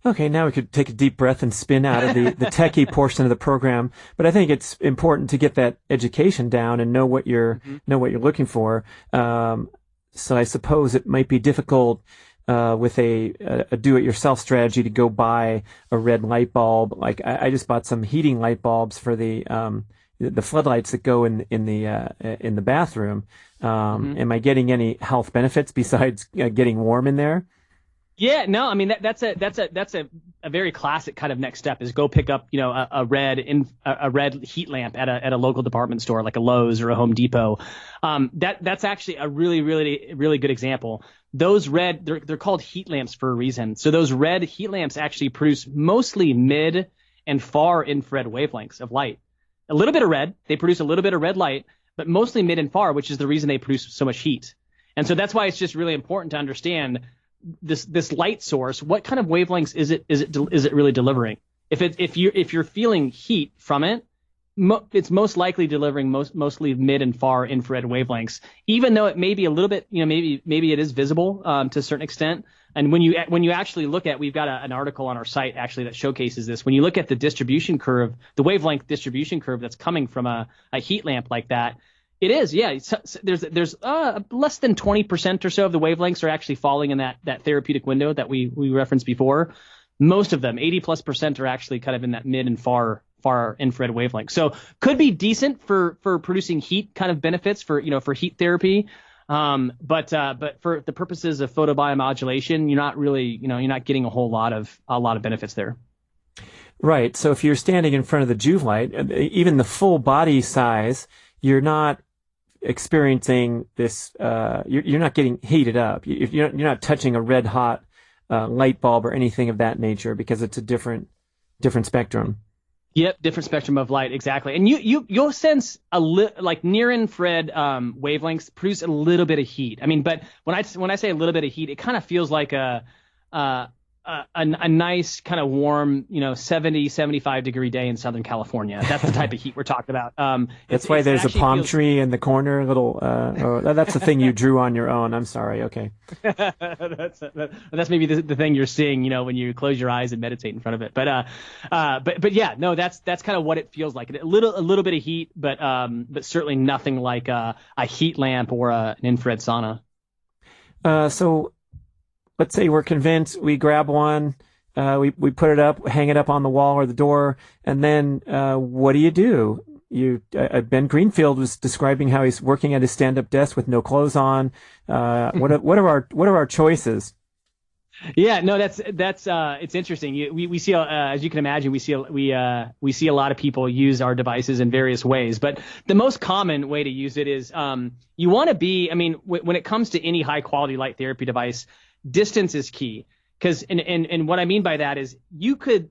Okay, now we could take a deep breath and spin out of the techie portion of the program. But I think it's important to get that education down and know what you're looking for. So I suppose it might be difficult with a do-it-yourself strategy to go buy a red light bulb. Like I just bought some heating light bulbs for the floodlights that go in the bathroom. Am I getting any health benefits besides getting warm in there? Yeah, no, I mean that's a very classic kind of next step is go pick up a red heat lamp at a local department store like a Lowe's or a Home Depot. That's actually a really, really, really good example. Those red, they're called heat lamps for a reason. So those red heat lamps actually produce mostly mid and far infrared wavelengths of light. A little bit of red, they produce a little bit of red light, but mostly mid and far, which is the reason they produce so much heat. And so that's why it's just really important to understand this light source. What kind of wavelengths is it really delivering? If you're feeling heat from it, it's most likely delivering mostly mid and far infrared wavelengths, even though it may be a little bit, maybe it is visible to a certain extent. And when you actually look at, we've got an article on our site actually that showcases this. When you look at the distribution curve, the wavelength distribution curve that's coming from a heat lamp like that, it is, yeah. There's less than 20% or so of the wavelengths are actually falling in that therapeutic window that we referenced before. Most of them, 80+%, are actually kind of in that mid and far infrared wavelength. So could be decent for producing heat kind of benefits for heat therapy. But for the purposes of photobiomodulation, you're not really, you're not getting a whole lot of benefits there. Right. So if you're standing in front of the Joovv light, even the full body size, you're not experiencing this, you're not getting heated up. You're not touching a red hot light bulb or anything of that nature because it's a different spectrum. Yep, different spectrum of light, exactly. And you'll sense like near infrared wavelengths produce a little bit of heat. I mean, but when I say a little bit of heat, it kind of feels like a nice kind of warm, 70, 75 degree day in Southern California. That's the type of heat we're talking about. That's why there's a palm tree in the corner, that's the thing you drew on your own. I'm sorry. Okay. That's maybe the thing you're seeing, when you close your eyes and meditate in front of it. But yeah, no, that's kind of what it feels like. A little bit of heat, but certainly nothing like a heat lamp or an infrared sauna. So let's say we're convinced, we grab one, we put it up, hang it up on the wall or the door, and then what do? Ben Greenfield was describing how he's working at his stand-up desk with no clothes on. What are our choices? Yeah, no, that's it's interesting. We see, as you can imagine, we see a lot of people use our devices in various ways. But the most common way to use it is you want to be. I mean, when it comes to any high quality light therapy device, distance is key. Because and what I mean by that is you could,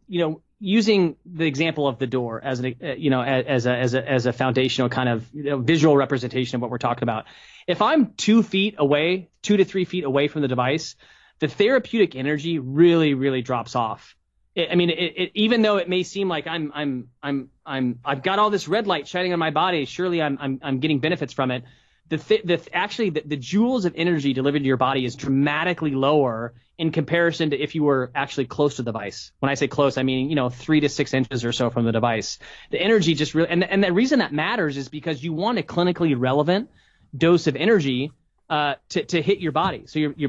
using the example of the door as as a foundational kind of visual representation of what we're talking about. If I'm 2 to 3 feet away from the device, the therapeutic energy really, really drops off. Even though it may seem like I've got all this red light shining on my body, surely I'm getting benefits from it. The joules of energy delivered to your body is dramatically lower in comparison to if you were actually close to the device. When I say close, I mean 3 to 6 inches or so from the device. The energy just really, and the reason that matters is because you want a clinically relevant dose of energy to hit your body. So your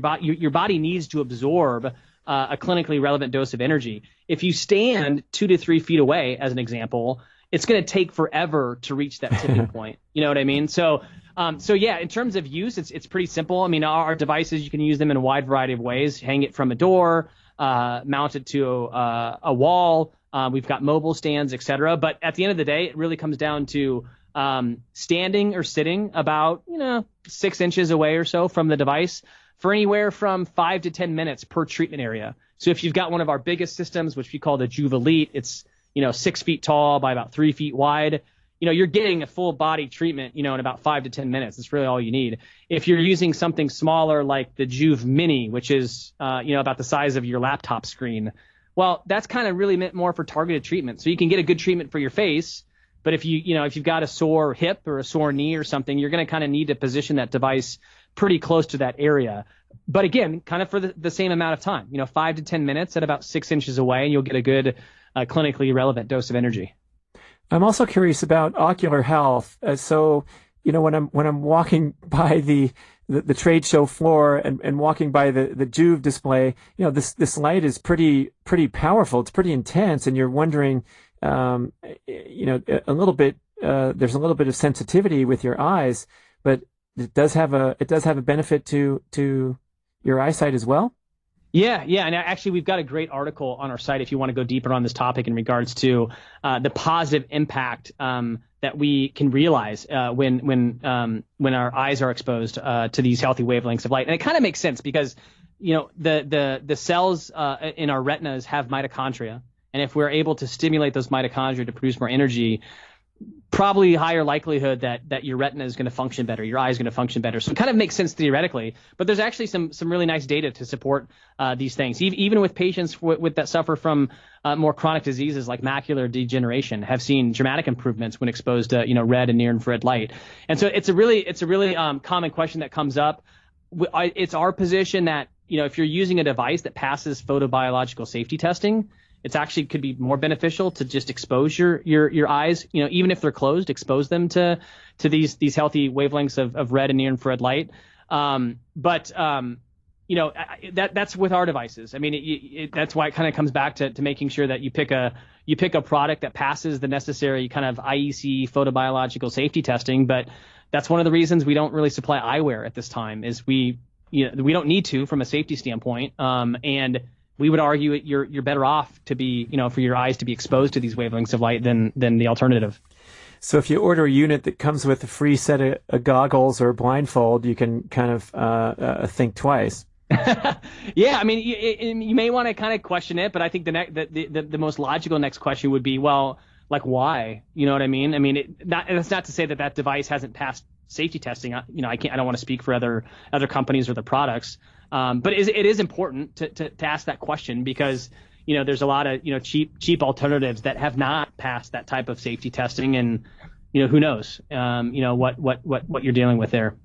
body needs to absorb a clinically relevant dose of energy. If you stand 2 to 3 feet away, as an example, it's going to take forever to reach that tipping point. You know what I mean? So yeah, in terms of use, it's pretty simple. I mean, our devices, you can use them in a wide variety of ways. Hang it from a door, mount it to a wall. We've got mobile stands, etc. But at the end of the day, it really comes down to standing or sitting about 6 inches away or so from the device for anywhere from 5 to 10 minutes per treatment area. So if you've got one of our biggest systems, which we call the Joovv Elite, it's 6 feet tall by about 3 feet wide. You're getting a full body treatment, in about 5 to 10 minutes. That's really all you need. If you're using something smaller like the Joovv Mini, which is, about the size of your laptop screen, well, that's kind of really meant more for targeted treatment. So you can get a good treatment for your face, but if you've got a sore hip or a sore knee or something, you're going to kind of need to position that device pretty close to that area. But again, kind of for the same amount of time, 5 to 10 minutes at about 6 inches away, and you'll get a good clinically relevant dose of energy. I'm also curious about ocular health. So, when I'm walking by the trade show floor and walking by the Joovv display, this light is pretty powerful. It's pretty intense, and you're wondering, a little bit. There's a little bit of sensitivity with your eyes, but it does have a benefit to your eyesight as well. Yeah. And actually, we've got a great article on our site if you want to go deeper on this topic in regards to the positive impact that we can realize when our eyes are exposed to these healthy wavelengths of light. And it kind of makes sense because the cells in our retinas have mitochondria, and if we're able to stimulate those mitochondria to produce more energy, probably higher likelihood that your retina is going to function better, your eye is going to function better. So it kind of makes sense theoretically, but there's actually some really nice data to support these things. Even with patients that suffer from more chronic diseases like macular degeneration, have seen dramatic improvements when exposed to red and near infrared light. And so it's a really common question that comes up. It's our position that if you're using a device that passes photobiological safety testing, it's actually could be more beneficial to just expose your eyes, even if they're closed, expose them to these healthy wavelengths of red and near infrared light. That's with our devices. I mean, that's why it kind of comes back to making sure that you pick a product that passes the necessary kind of IEC photobiological safety testing. But that's one of the reasons we don't really supply eyewear at this time is we don't need to from a safety standpoint. And we would argue you're better off to be, for your eyes to be exposed to these wavelengths of light than the alternative. So if you order a unit that comes with a free set of goggles or blindfold, you can kind of think twice. Yeah, I mean, you may want to kind of question it, but I think the most logical next question would be, well, like, why? You know what I mean? I mean, that's not to say that device hasn't passed safety testing. I don't want to speak for other companies or the products, but it is important to ask that question, because there's a lot of cheap alternatives that have not passed that type of safety testing, and who knows what you're dealing with there.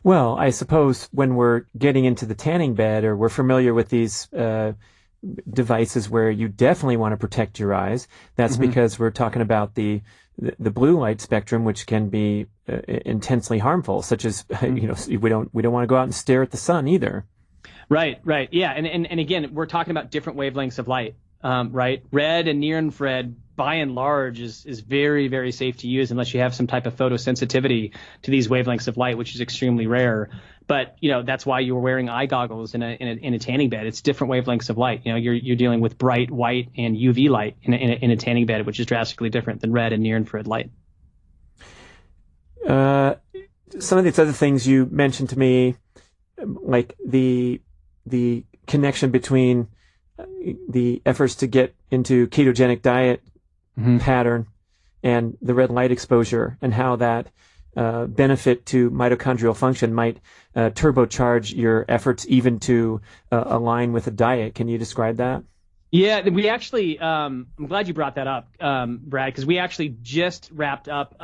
Well, I suppose when we're getting into the tanning bed, or we're familiar with these devices where you definitely want to protect your eyes, that's because we're talking about the blue light spectrum, which can be intensely harmful, such as we don't want to go out and stare at the sun either. Right. Yeah. And again, we're talking about different wavelengths of light, right? Red and near infrared, by and large, is very, very safe to use unless you have some type of photosensitivity to these wavelengths of light, which is extremely rare. But, that's why you were wearing eye goggles in a tanning bed. It's different wavelengths of light. You're dealing with bright white and UV light in a tanning bed, which is drastically different than red and near infrared light. Some of these other things you mentioned to me, like the connection between the efforts to get into ketogenic diet pattern and the red light exposure, and how that benefit to mitochondrial function might turbocharge your efforts even to align with a diet. Can you describe that? Yeah, we actually, I'm glad you brought that up, Brad, because we actually just wrapped up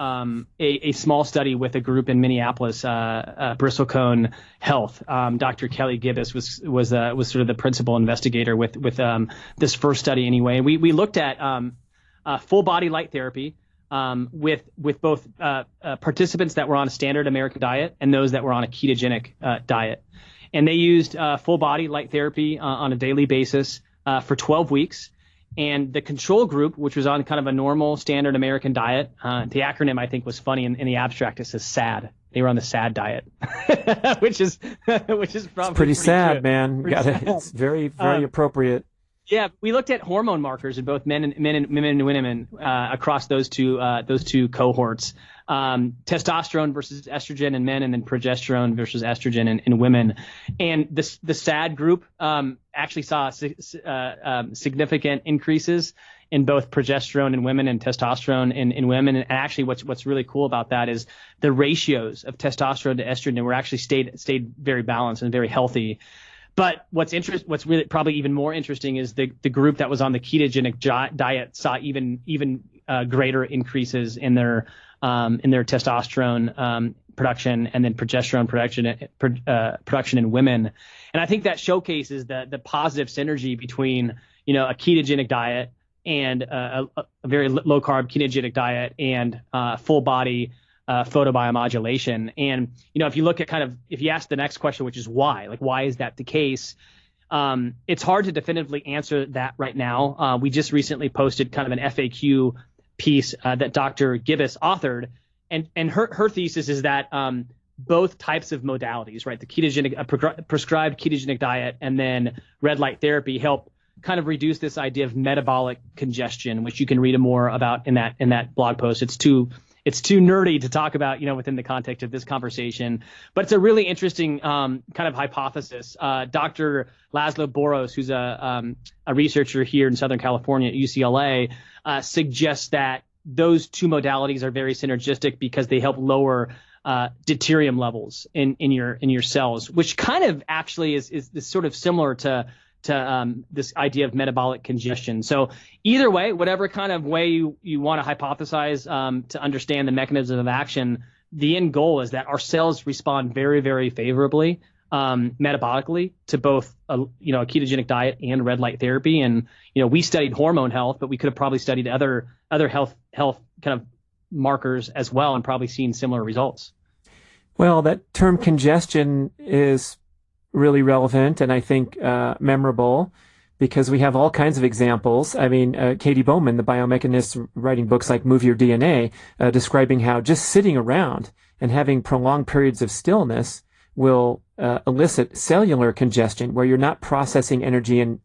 a small study with a group in Minneapolis, Bristlecone Health. Dr. Kelly Gibbous was sort of the principal investigator with this first study anyway. We looked at full body light therapy with both participants that were on a standard American diet and those that were on a ketogenic diet. And they used full body light therapy on a daily basis for 12 weeks. And the control group, which was on kind of a normal standard American diet, the acronym I think was funny in the abstract. It says SAD. They were on the SAD diet, which is probably it's pretty sad, true. man. It's very, very appropriate. Yeah, we looked at hormone markers in both men and women across those two cohorts. Testosterone versus estrogen in men, and then progesterone versus estrogen in women. And the SAD group actually saw significant increases in both progesterone in women and testosterone in women. And actually, what's really cool about that is the ratios of testosterone to estrogen were actually stayed very balanced and very healthy. But what's really probably even more interesting is the group that was on the ketogenic diet saw even greater increases in their testosterone production, and then progesterone production in women. And I think that showcases the positive synergy between a ketogenic diet and a very low carb ketogenic diet and full body photobiomodulation. And if you look at if you ask the next question, which is why is that the case? It's hard to definitively answer that right now. We just recently posted kind of an FAQ piece that Dr. Gibbous authored, and her thesis is that both types of modalities, right, the ketogenic prescribed ketogenic diet and then red light therapy, help kind of reduce this idea of metabolic congestion, which you can read more about in that blog post. It's too nerdy to talk about, within the context of this conversation, but it's a really interesting kind of hypothesis. Dr. Laszlo Boros, who's a researcher here in Southern California at UCLA, suggests that those two modalities are very synergistic because they help lower deuterium levels in your cells, which kind of actually is sort of similar to this idea of metabolic congestion. So either way, whatever kind of way you want to hypothesize to understand the mechanism of action, the end goal is that our cells respond very, very favorably metabolically to both a ketogenic diet and red light therapy. And we studied hormone health, but we could have probably studied other health kind of markers as well and probably seen similar results. Well, that term congestion is really relevant and I think memorable, because we have all kinds of examples. I mean, Katie Bowman, the biomechanist, writing books like Move Your DNA, describing how just sitting around and having prolonged periods of stillness will elicit cellular congestion, where you're not processing energy and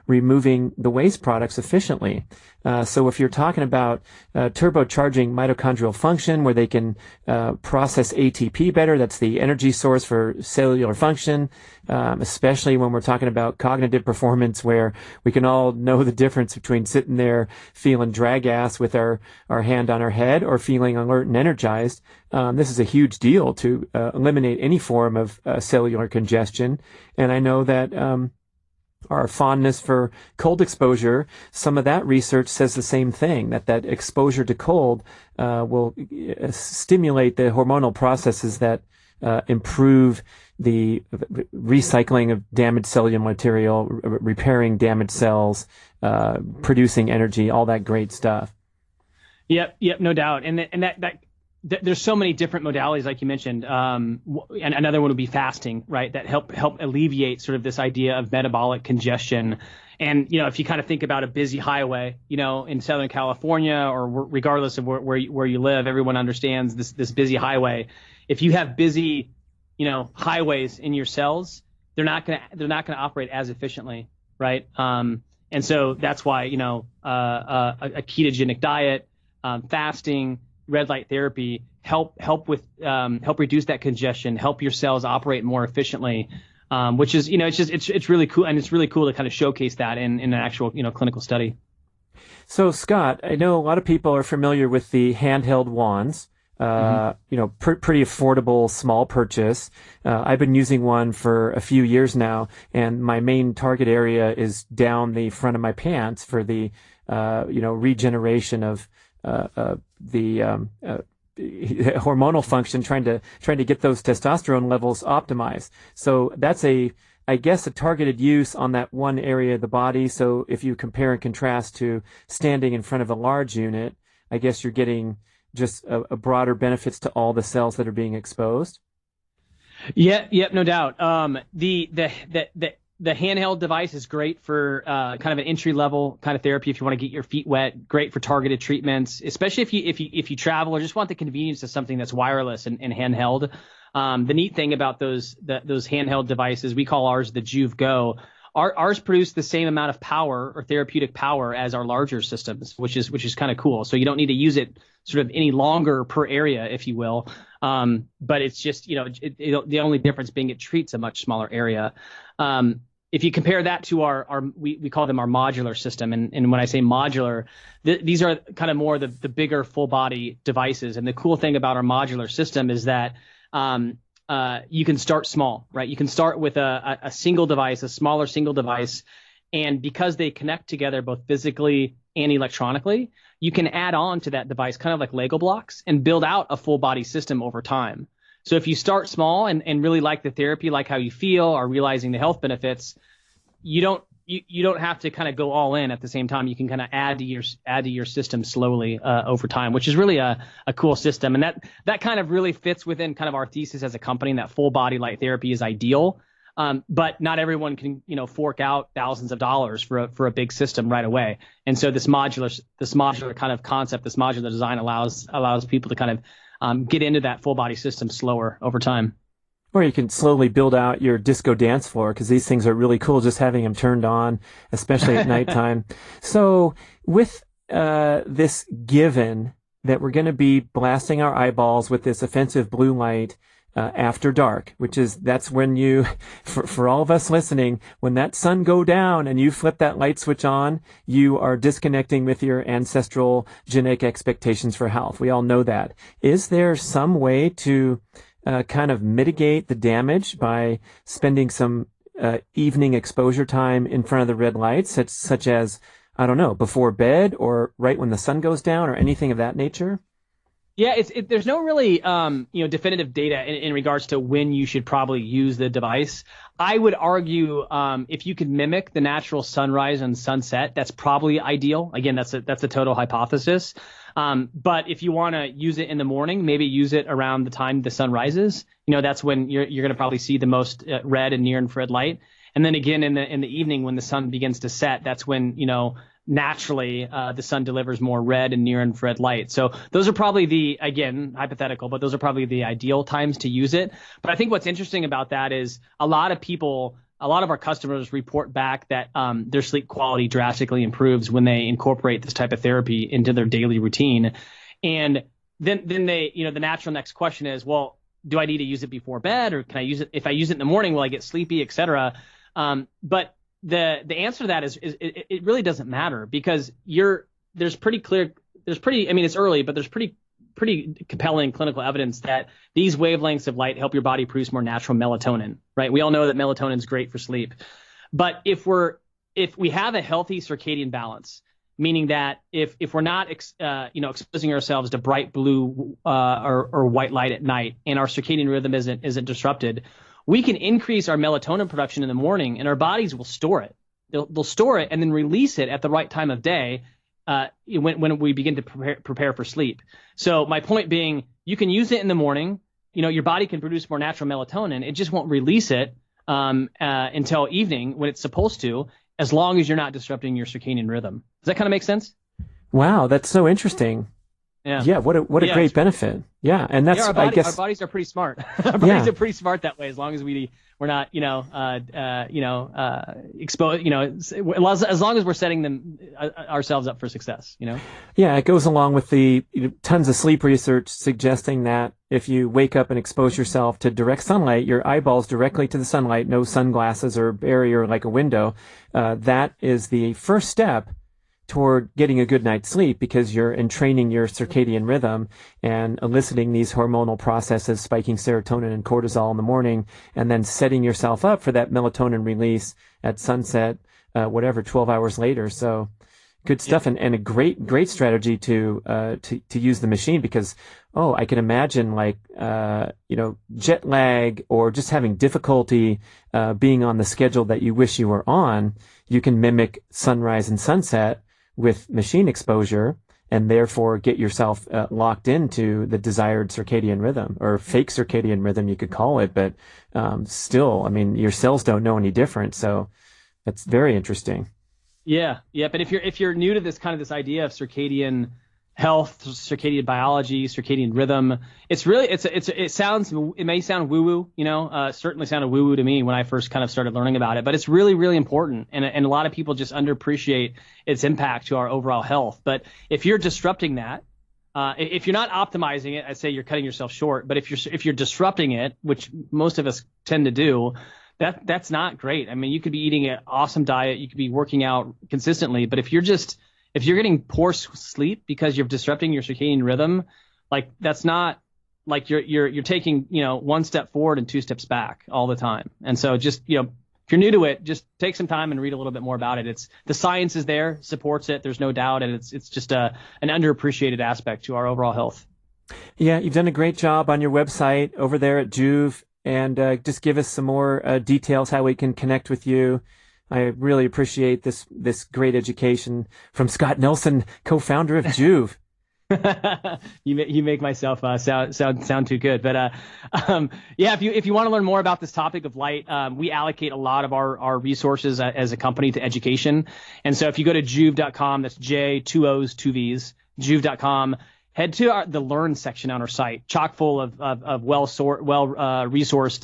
removing the waste products efficiently. So if you're talking about turbocharging mitochondrial function, where they can process ATP better, that's the energy source for cellular function, especially when we're talking about cognitive performance, where we can all know the difference between sitting there feeling drag ass with our hand on our head or feeling alert and energized. This is a huge deal to eliminate any form of cellular congestion. And I know that our fondness for cold exposure, some of that research says the same thing, that exposure to cold will stimulate the hormonal processes that improve the recycling of damaged cellular material, repairing damaged cells, producing energy, all that great stuff. Yep, no doubt. And that there's so many different modalities, like you mentioned. And another one would be fasting, right? That help alleviate sort of this idea of metabolic congestion. And, if you kind of think about a busy highway, in Southern California, or regardless of where you live, everyone understands this busy highway. If you have busy, highways in your cells, they're not going to operate as efficiently, right? And so that's why, a ketogenic diet, fasting, red light therapy help reduce that congestion, help your cells operate more efficiently, which is, it's really cool. And it's really cool to kind of showcase that in an actual, clinical study. So Scott, I know a lot of people are familiar with the handheld wands, pretty affordable, small purchase. I've been using one for a few years now, and my main target area is down the front of my pants for the, regeneration of the hormonal function, trying to get those testosterone levels optimized. So that's I guess a targeted use on that one area of the body. So if you compare and contrast to standing in front of a large unit, I guess you're getting just a broader benefits to all the cells that are being exposed. Yeah, no doubt. The handheld device is great for kind of an entry level kind of therapy if you want to get your feet wet. Great for targeted treatments, especially if you travel or just want the convenience of something that's wireless and handheld. The neat thing about those handheld devices, we call ours the Joovv Go. Ours produce the same amount of power or therapeutic power as our larger systems, which is kind of cool. So you don't need to use it sort of any longer per area, if you will. But it's just, the only difference being it treats a much smaller area. If you compare that to we call them our modular system. And when I say modular, these are kind of more the bigger full body devices. And the cool thing about our modular system is that you can start small, right? You can start with a single device, a smaller single device. And because they connect together both physically and electronically, you can add on to that device kind of like Lego blocks and build out a full body system over time. So if you start small and really like the therapy, like how you feel, or realizing the health benefits, you don't have to kind of go all in at the same time. You can kind of add to your system slowly over time, which is really a cool system. And that kind of really fits within kind of our thesis as a company, that full body light therapy is ideal. But not everyone can, fork out thousands of dollars for a big system right away. And so this modular kind of concept, this modular design allows people to kind of get into that full body system slower over time. Or you can slowly build out your disco dance floor, because these things are really cool, just having them turned on, especially at nighttime. So with this given that we're going to be blasting our eyeballs with this offensive blue light after dark, that's when for all of us listening, when that sun go down and you flip that light switch on, you are disconnecting with your ancestral genetic expectations for health. We all know that. Is there some way to kind of mitigate the damage by spending some evening exposure time in front of the red lights, such as, I don't know, before bed or right when the sun goes down, or anything of that nature? Yeah, there's no really definitive data in regards to when you should probably use the device. I would argue if you could mimic the natural sunrise and sunset, that's probably ideal. Again, that's a total hypothesis. But if you want to use it in the morning, maybe use it around the time the sun rises. That's when you're going to probably see the most red and near infrared light. And then again in the evening when the sun begins to set, that's when naturally the sun delivers more red and near infrared light. So those are probably again, hypothetical, but those are probably the ideal times to use it. But I think what's interesting about that is a lot of our customers report back that their sleep quality drastically improves when they incorporate this type of therapy into their daily routine. And then they, the natural next question is, well, do I need to use it before bed, or can I use it if I use it in the morning? Will I get sleepy, et cetera? But the answer to that is it really doesn't matter, because it's early, but there's pretty compelling clinical evidence that these wavelengths of light help your body produce more natural melatonin, right? We all know that melatonin is great for sleep. But if we have a healthy circadian balance, meaning that if we're not exposing ourselves to bright blue or white light at night, and our circadian rhythm isn't disrupted, we can increase our melatonin production in the morning, and our bodies will store it. They'll store it and then release it at the right time of day when we begin to prepare for sleep. So my point being, you can use it in the morning. Your body can produce more natural melatonin. It just won't release it until evening when it's supposed to, as long as you're not disrupting your circadian rhythm. Does that kind of make sense? Wow, that's so interesting. Yeah, what a great benefit. Yeah, and that's our bodies are pretty smart. Our bodies are pretty smart that way, as long as we're not exposed. As long as we're setting them ourselves up for success. Yeah, it goes along with the tons of sleep research suggesting that if you wake up and expose yourself to direct sunlight, your eyeballs directly to the sunlight, no sunglasses or barrier like a window, that is the first step toward getting a good night's sleep, because you're entraining your circadian rhythm and eliciting these hormonal processes, spiking serotonin and cortisol in the morning, and then setting yourself up for that melatonin release at sunset, 12 hours later. So good stuff. And a great strategy to use the machine, because, I can imagine jet lag or just having difficulty being on the schedule that you wish you were on. You can mimic sunrise and sunset with machine exposure, and therefore get yourself locked into the desired circadian rhythm, or fake circadian rhythm, you could call it. But still, your cells don't know any different. So that's very interesting. Yeah. But if you're new to this idea of circadian health, circadian biology, circadian rhythm, it may sound woo-woo, certainly sounded woo-woo to me when I first kind of started learning about it, but it's really, really important. And a lot of people just underappreciate its impact to our overall health. But if you're disrupting that, if you're not optimizing it, I'd say you're cutting yourself short. But if you're disrupting it, which most of us tend to do, that's not great. You could be eating an awesome diet, you could be working out consistently, but if you're getting poor sleep because you're disrupting your circadian rhythm, that's not you're taking, one step forward and two steps back all the time. And so just, if you're new to it, just take some time and read a little bit more about it. The science is there, supports it. There's no doubt. And it's just an underappreciated aspect to our overall health. Yeah. You've done a great job on your website over there at Joovv, and just give us some more details how we can connect with you. I really appreciate this great education from Scott Nelson, co-founder of Joovv. You make myself sound too good, but if you want to learn more about this topic of light, we allocate a lot of our resources as a company to education. And so if you go to joovv.com, that's J, 2 O's, 2 V's, joovv.com. Head to the Learn section on our site, chock full of resourced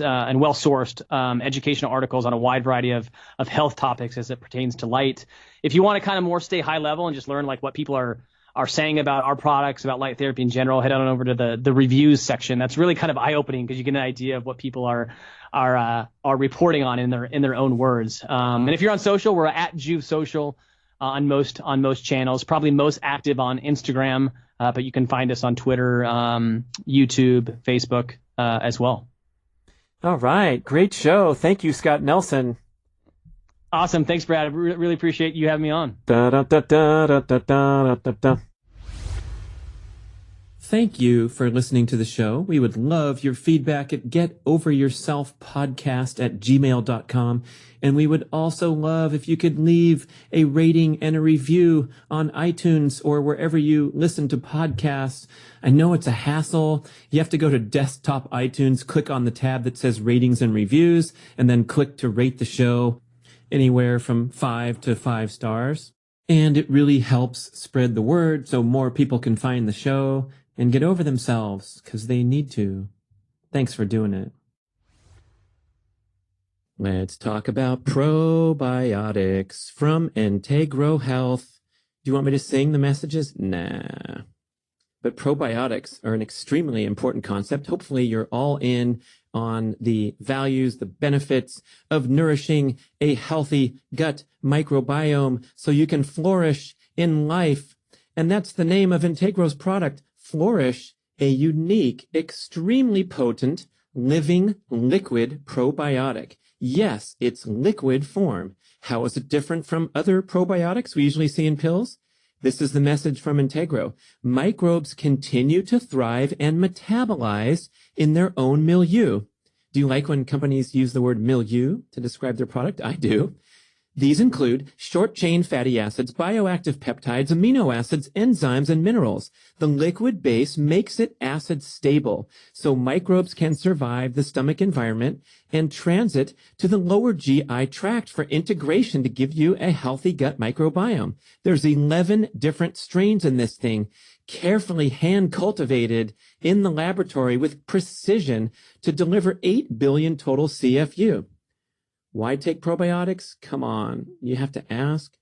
and well-sourced educational articles on a wide variety of health topics as it pertains to light. If you want to kind of more stay high level and just learn what people are saying about our products, about light therapy in general, head on over to the reviews section. That's really kind of eye-opening, because you get an idea of what people are reporting on in their own words. And if you're on social, we're at Joovv Social on most channels, probably most active on Instagram. But you can find us on Twitter, YouTube, Facebook as well. All right. Great show. Thank you, Scott Nelson. Awesome. Thanks, Brad. I really appreciate you having me on. Thank you for listening to the show. We would love your feedback at getoveryourselfpodcast@gmail.com. And we would also love if you could leave a rating and a review on iTunes or wherever you listen to podcasts. I know it's a hassle. You have to go to desktop iTunes, click on the tab that says ratings and reviews, and then click to rate the show anywhere from 5 to 5 stars. And it really helps spread the word so more people can find the show and get over themselves because they need to. Thanks for doing it. Let's talk about probiotics from Integro Health. Do you want me to sing the messages? Nah. But probiotics are an extremely important concept. Hopefully you're all in on the values, the benefits of nourishing a healthy gut microbiome so you can flourish in life. And that's the name of Integro's product, Flourish, a unique, extremely potent, living liquid probiotic. Yes, it's liquid form. How is it different from other probiotics we usually see in pills? This is the message from Integro. Microbes continue to thrive and metabolize in their own milieu. Do you like when companies use the word milieu to describe their product? I do. These include short-chain fatty acids, bioactive peptides, amino acids, enzymes, and minerals. The liquid base makes it acid stable, so microbes can survive the stomach environment and transit to the lower GI tract for integration to give you a healthy gut microbiome. There's 11 different strains in this thing, carefully hand-cultivated in the laboratory with precision to deliver 8 billion total CFU. Why take probiotics? Come on, you have to ask.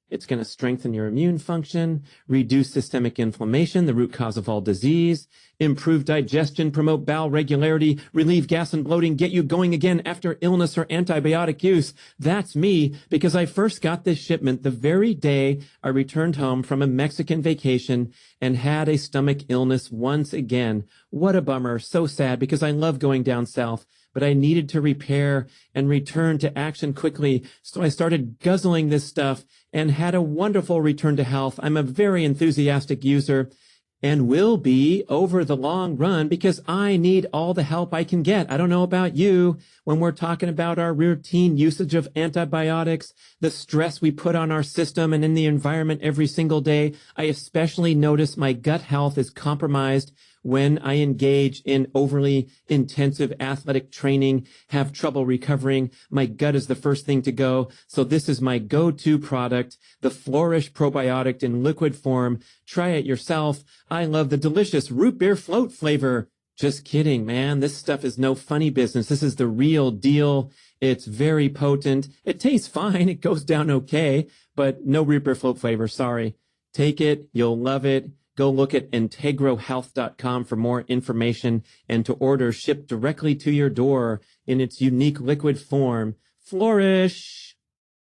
It's going to strengthen your immune function, reduce systemic inflammation, the root cause of all disease, improve digestion, promote bowel regularity, relieve gas and bloating, get you going again after illness or antibiotic use. That's me, because I first got this shipment the very day I returned home from a Mexican vacation and had a stomach illness once again. What a bummer. So sad, because I love going down south. But I needed to repair and return to action quickly. So I started guzzling this stuff and had a wonderful return to health. I'm a very enthusiastic user and will be over the long run because I need all the help I can get. I don't know about you. When we're talking about our routine usage of antibiotics, the stress we put on our system and in the environment every single day, I especially notice my gut health is compromised when I engage in overly intensive athletic training, have trouble recovering. My gut is the first thing to go. So this is my go-to product, the Flourish probiotic in liquid form. Try it yourself. I love the delicious root beer float flavor. Just kidding, man. This stuff is no funny business. This is the real deal. It's very potent. It tastes fine. It goes down okay, but no root beer float flavor. Sorry. Take it. You'll love it. Go look at integrohealth.com for more information and to order shipped directly to your door in its unique liquid form. Flourish!